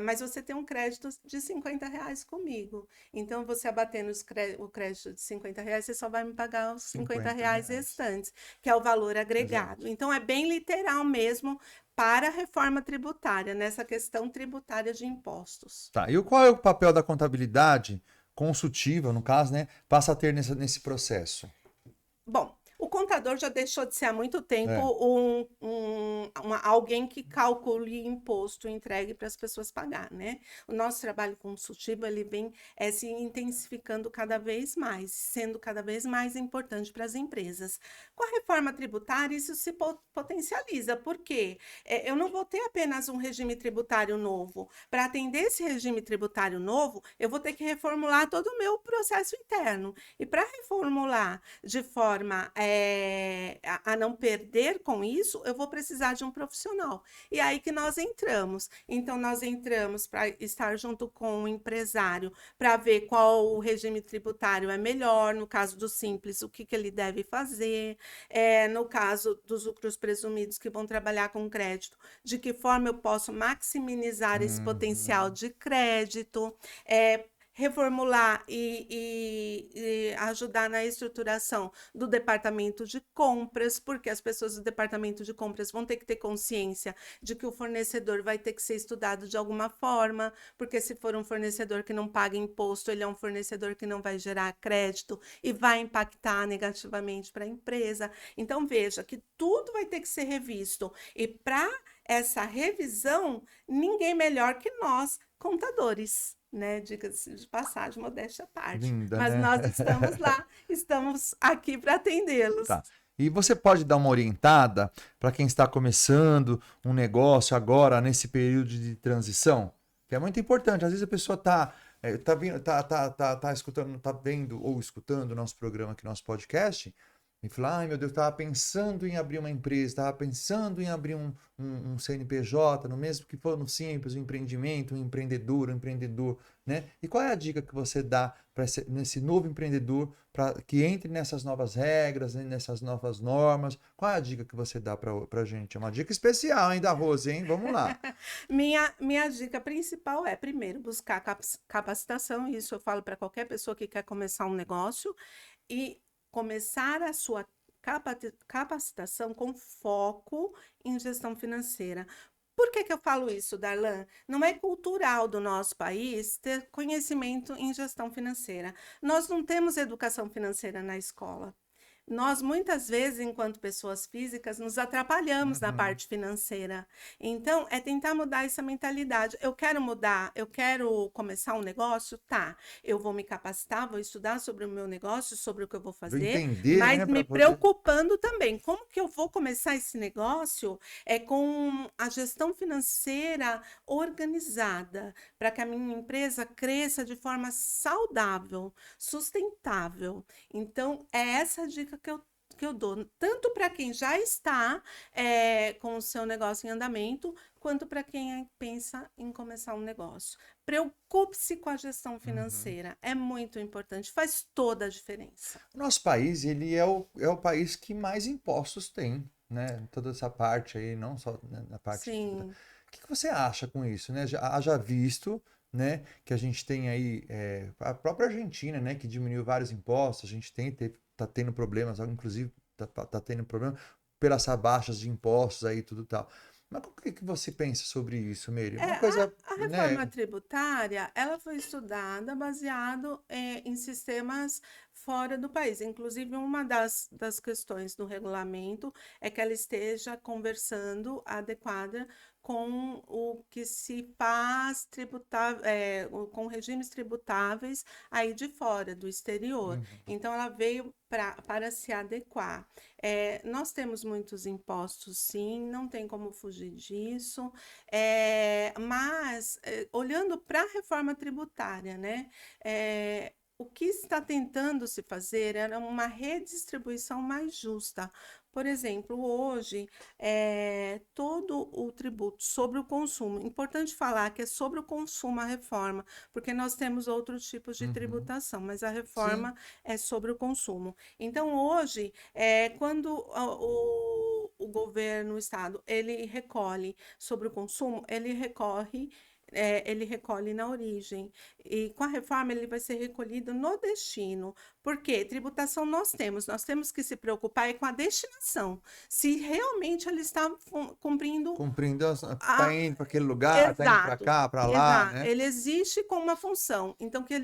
mas você tem um crédito de R$ 50 comigo. Então, você abatendo o crédito de R$ 50, você só vai me pagar os 50 50 reais reais. restantes, que é o valor agregado. Exato. Então, é bem literal mesmo para a reforma tributária, nessa questão tributária de impostos. Tá. E qual é o papel da contabilidade consultiva, no caso, né? Passa a ter nesse processo? Bom, o contador já deixou de ser há muito tempo É. alguém que calcule imposto e entregue para as pessoas pagar, né? O nosso trabalho consultivo ele vem se intensificando cada vez mais, sendo cada vez mais importante para as empresas. Com a reforma tributária, isso se potencializa, porque eu não vou ter apenas um regime tributário novo. Para atender esse regime tributário novo, eu vou ter que reformular todo o meu processo interno. E para reformular de forma a não perder com isso, eu vou precisar de um profissional. E aí que nós entramos. Então, nós entramos para estar junto com o empresário, para ver qual o regime tributário é melhor, no caso do Simples, o que ele deve fazer, no caso dos lucros presumidos que vão trabalhar com crédito, de que forma eu posso maximizar esse potencial Uhum. de crédito, reformular e ajudar na estruturação do departamento de compras, porque as pessoas do departamento de compras vão ter que ter consciência de que o fornecedor vai ter que ser estudado de alguma forma, porque se for um fornecedor que não paga imposto, ele é um fornecedor que não vai gerar crédito e vai impactar negativamente para a empresa. Então, veja que tudo vai ter que ser revisto. E para essa revisão, ninguém melhor que nós, contadores, né? Diga-se de passagem, modéstia à parte. Linda, Mas né? nós estamos lá, estamos aqui para atendê-los. Tá. E você pode dar uma orientada para quem está começando um negócio agora, nesse período de transição? Que é muito importante. Às vezes a pessoa tá escutando, tá vendo ou escutando o nosso programa aqui, nosso podcast, e fala, ai meu Deus, estava pensando em abrir uma empresa, estava pensando em abrir um CNPJ, no mesmo que for no simples, um empreendimento, um empreendedor, né? E qual é a dica que você dá para nesse novo empreendedor, para que entre nessas novas regras, né, nessas novas normas? Qual é a dica que você dá para a gente? É uma dica especial, hein, da Rose, hein? Vamos lá. Minha dica principal é, primeiro, buscar capacitação, isso eu falo para qualquer pessoa que quer começar um negócio, e começar a sua capacitação com foco em gestão financeira. Por que eu falo isso, Darlan? Não é cultural do nosso país ter conhecimento em gestão financeira. Nós não temos educação financeira na escola. Nós, muitas vezes, enquanto pessoas físicas, nos atrapalhamos na Uhum. parte financeira. Então, é tentar mudar essa mentalidade. Eu quero mudar, eu quero começar um negócio, tá. Eu vou me capacitar, vou estudar sobre o meu negócio, sobre o que eu vou Vou fazer, entender, mas né, me para poder. preocupando também. Como que eu vou começar esse negócio com a gestão financeira organizada, para que a minha empresa cresça de forma saudável, sustentável. Então, é essa a dica que eu dou, tanto para quem já está com o seu negócio em andamento, quanto para quem pensa em começar um negócio. Preocupe-se com a gestão Uhum. financeira, é muito importante, faz toda a diferença. Nosso país, ele é o país que mais impostos tem, né? Toda essa parte aí, não só na parte tributária. Sim. O que você acha com isso, né? Haja visto, né, que a gente tem aí a própria Argentina, né, que diminuiu vários impostos, a gente tá tendo problemas, inclusive tá tendo problema pelas baixas de impostos aí, tudo tal. Mas o que você pensa sobre isso, Meire? É, Uma coisa, a né? reforma tributária, ela foi estudada baseado em sistemas fora do país. Inclusive, uma das questões do regulamento é que ela esteja conversando adequada com o que se faz com regimes tributáveis aí de fora, do exterior. Uhum. Então, ela veio para se adequar. Nós temos muitos impostos, sim, não tem como fugir disso. Olhando para a reforma tributária, né? O que está tentando se fazer era uma redistribuição mais justa. Por exemplo, hoje, todo o tributo sobre o consumo, importante falar que é sobre o consumo a reforma, porque nós temos outros tipos de Uhum. tributação, mas a Sim. reforma é sobre o consumo. Então, hoje, quando o governo, o Estado, ele recolhe sobre o consumo, ele recolhe na origem. E com a reforma ele vai ser recolhido no destino. Por quê? Tributação nós temos que se preocupar com a destinação. Se realmente ele está cumprindo Cumprindo, tá a, indo para aquele lugar, tá indo para exato, cá, para lá, exato. né? Ele existe com uma função, então que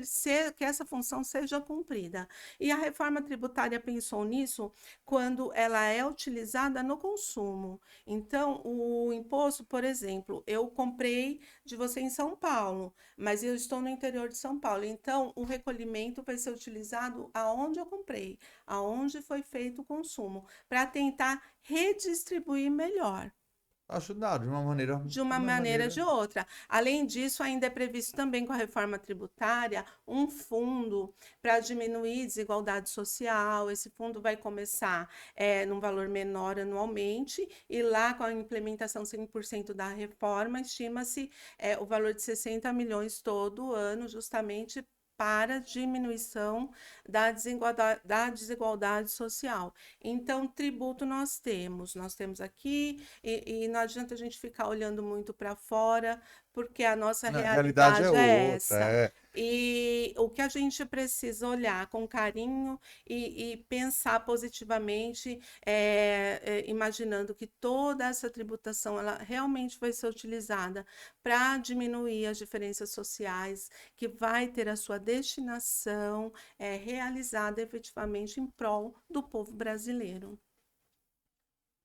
essa função seja cumprida. E a reforma tributária pensou nisso quando ela é utilizada no consumo. Então, o imposto, por exemplo, eu comprei de você em São Paulo, mas eu estou no interior de São Paulo. Então, o recolhimento vai ser utilizado aonde eu comprei, aonde foi feito o consumo, para tentar redistribuir melhor Ajudar de de uma uma maneira ou maneira. de outra. Além disso, ainda é previsto também com a reforma tributária um fundo para diminuir desigualdade social. Esse fundo vai começar num valor menor anualmente, e lá, com a implementação 100% da reforma, estima-se o valor de 60 milhões todo ano, justamente para diminuição da desigualdade social. Então, tributo nós temos aqui, e não adianta a gente ficar olhando muito para fora, porque a nossa Na realidade é realidade é outra, essa. é. E o que a gente precisa olhar com carinho e pensar positivamente, imaginando que toda essa tributação ela realmente vai ser utilizada para diminuir as diferenças sociais, que vai ter a sua destinação realizada efetivamente em prol do povo brasileiro.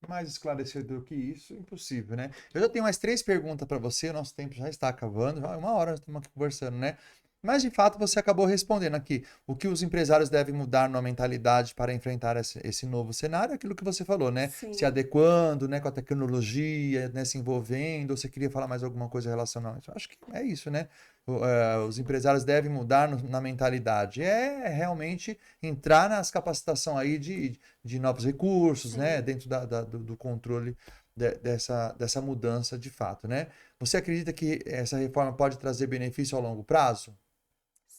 Mais esclarecedor que isso, impossível, né? Eu já tenho mais 3 perguntas para você, o nosso tempo já está acabando, já é 1 hora nós estamos aqui conversando, né? Mas de fato você acabou respondendo aqui. O que os empresários devem mudar na mentalidade para enfrentar esse novo cenário é aquilo que você falou, né? Se Sim. adequando, né, com a tecnologia, né, se envolvendo. Ou você queria falar mais alguma coisa relacionada a isso? Acho que é isso, né? Os empresários devem mudar na mentalidade. É realmente entrar nas capacitação aí de novos recursos, né? Sim. Dentro do controle dessa mudança de fato, né? Você acredita que essa reforma pode trazer benefício ao longo prazo?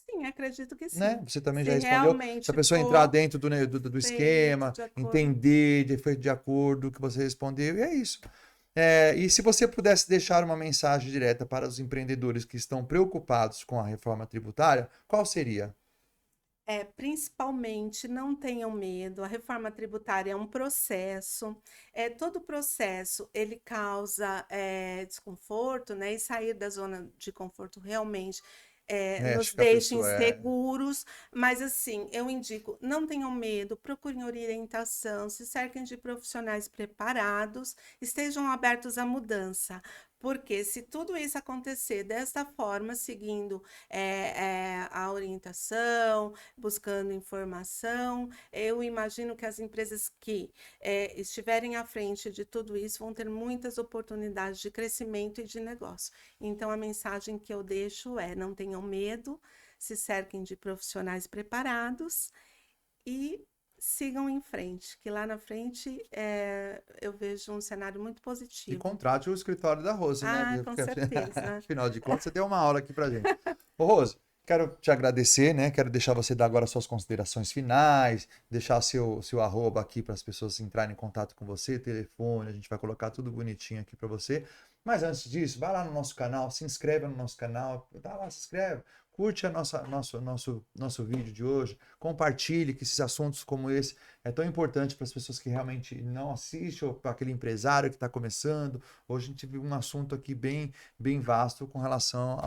Sim, acredito que Né? sim. Você também já Se respondeu. Se a realmente pessoa entrar for dentro do feito esquema, de acordo. entender, de acordo com o que você respondeu, e é isso. E se você pudesse deixar uma mensagem direta para os empreendedores que estão preocupados com a reforma tributária, qual seria? Principalmente, não tenham medo. A reforma tributária é um processo. Todo processo ele causa desconforto, né? E sair da zona de conforto realmente nos Acho que a deixa pessoa é. inseguros. Mas assim, eu indico, não tenham medo, procurem orientação, se cerquem de profissionais preparados, estejam abertos à mudança. Porque se tudo isso acontecer desta forma, seguindo a orientação, buscando informação. Eu imagino que as empresas que estiverem à frente de tudo isso vão ter muitas oportunidades de crescimento e de negócio. Então, a mensagem que eu deixo é: não tenham medo, se cerquem de profissionais preparados e sigam em frente, que lá na frente eu vejo um cenário muito E positivo. contrate o escritório da Rose, né? Ah, com certeza. Afinal de contas, você deu uma aula aqui pra gente. Ô, Rose, quero te agradecer, né? Quero deixar você dar agora suas considerações finais, deixar seu arroba aqui para as pessoas entrarem em contato com você, telefone, a gente vai colocar tudo bonitinho aqui para você. Mas antes disso, vai lá no nosso canal, se inscreve no nosso canal, tá lá, se inscreve, curte nosso vídeo de hoje, compartilhe que esses assuntos como esse é tão importante para as pessoas que realmente não assistem, ou para aquele empresário que está começando. Hoje a gente viu um assunto aqui bem vasto com relação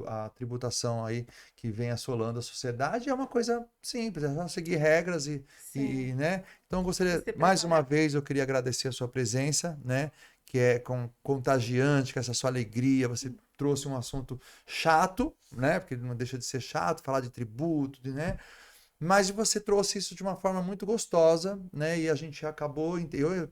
à tributação aí que vem assolando a sociedade. É uma coisa simples, é só seguir regras Sim, né? Então, eu e gostaria, se mais uma preparar. vez, eu queria agradecer a sua presença, né? Que é contagiante, com essa sua alegria. Você trouxe um assunto chato, né? Porque não deixa de ser chato, falar de tributo, né? Mas você trouxe isso de uma forma muito gostosa, né? E a gente acabou, eu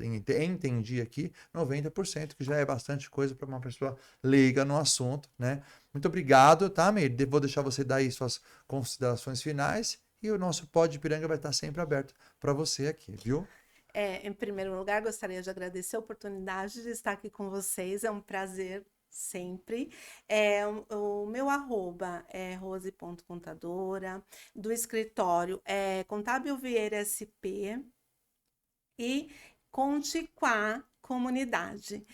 entendi aqui 90%, que já é bastante coisa para uma pessoa leiga no assunto, né? Muito obrigado, tá, Meire? Vou deixar você dar aí suas considerações finais e o nosso Pod Ipiranga vai estar sempre aberto para você aqui, viu? Em primeiro lugar, gostaria de agradecer a oportunidade de estar aqui com vocês. É um prazer sempre. O meu arroba é rose.contadora, do escritório é Contábil Vieira SP e conte com a comunidade.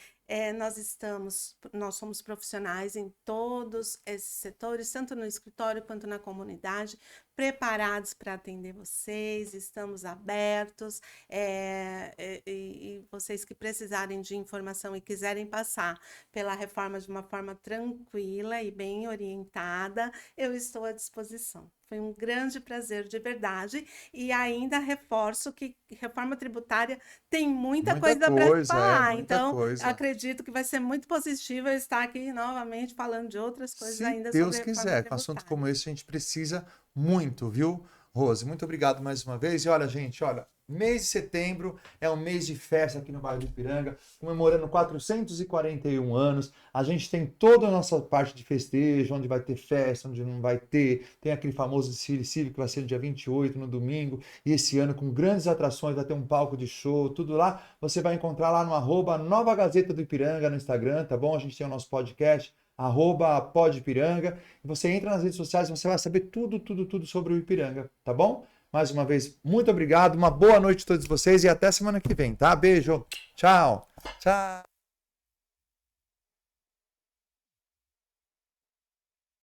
Nós somos profissionais em todos esses setores, tanto no escritório quanto na comunidade, preparados para atender vocês, estamos abertos, e vocês que precisarem de informação e quiserem passar pela reforma de uma forma tranquila e bem orientada, eu estou à disposição. Foi um grande prazer, de verdade, e ainda reforço que reforma tributária tem muita Muita coisa para se coisa, falar, muita então coisa. acredito que vai ser muito positivo eu estar aqui novamente falando de outras coisas Se ainda sobre Deus reforma quiser, com assunto tributária. como esse a gente precisa muito, viu, Rose? Muito obrigado mais uma vez. E olha, gente, olha, mês de setembro é um mês de festa aqui no bairro do Ipiranga, comemorando 441 anos. A gente tem toda a nossa parte de festejo, onde vai ter festa, onde não vai ter. Tem aquele famoso desfile cívico que vai ser no dia 28, no domingo. E esse ano, com grandes atrações, vai ter um palco de show, tudo lá. Você vai encontrar lá no arroba Nova Gazeta do Ipiranga no Instagram, tá bom? A gente tem o nosso podcast, @podipiranga. E você entra nas redes sociais e você vai saber tudo sobre o Ipiranga, tá bom? Mais uma vez, muito obrigado, uma boa noite a todos vocês e até semana que vem, tá? Beijo, tchau, tchau.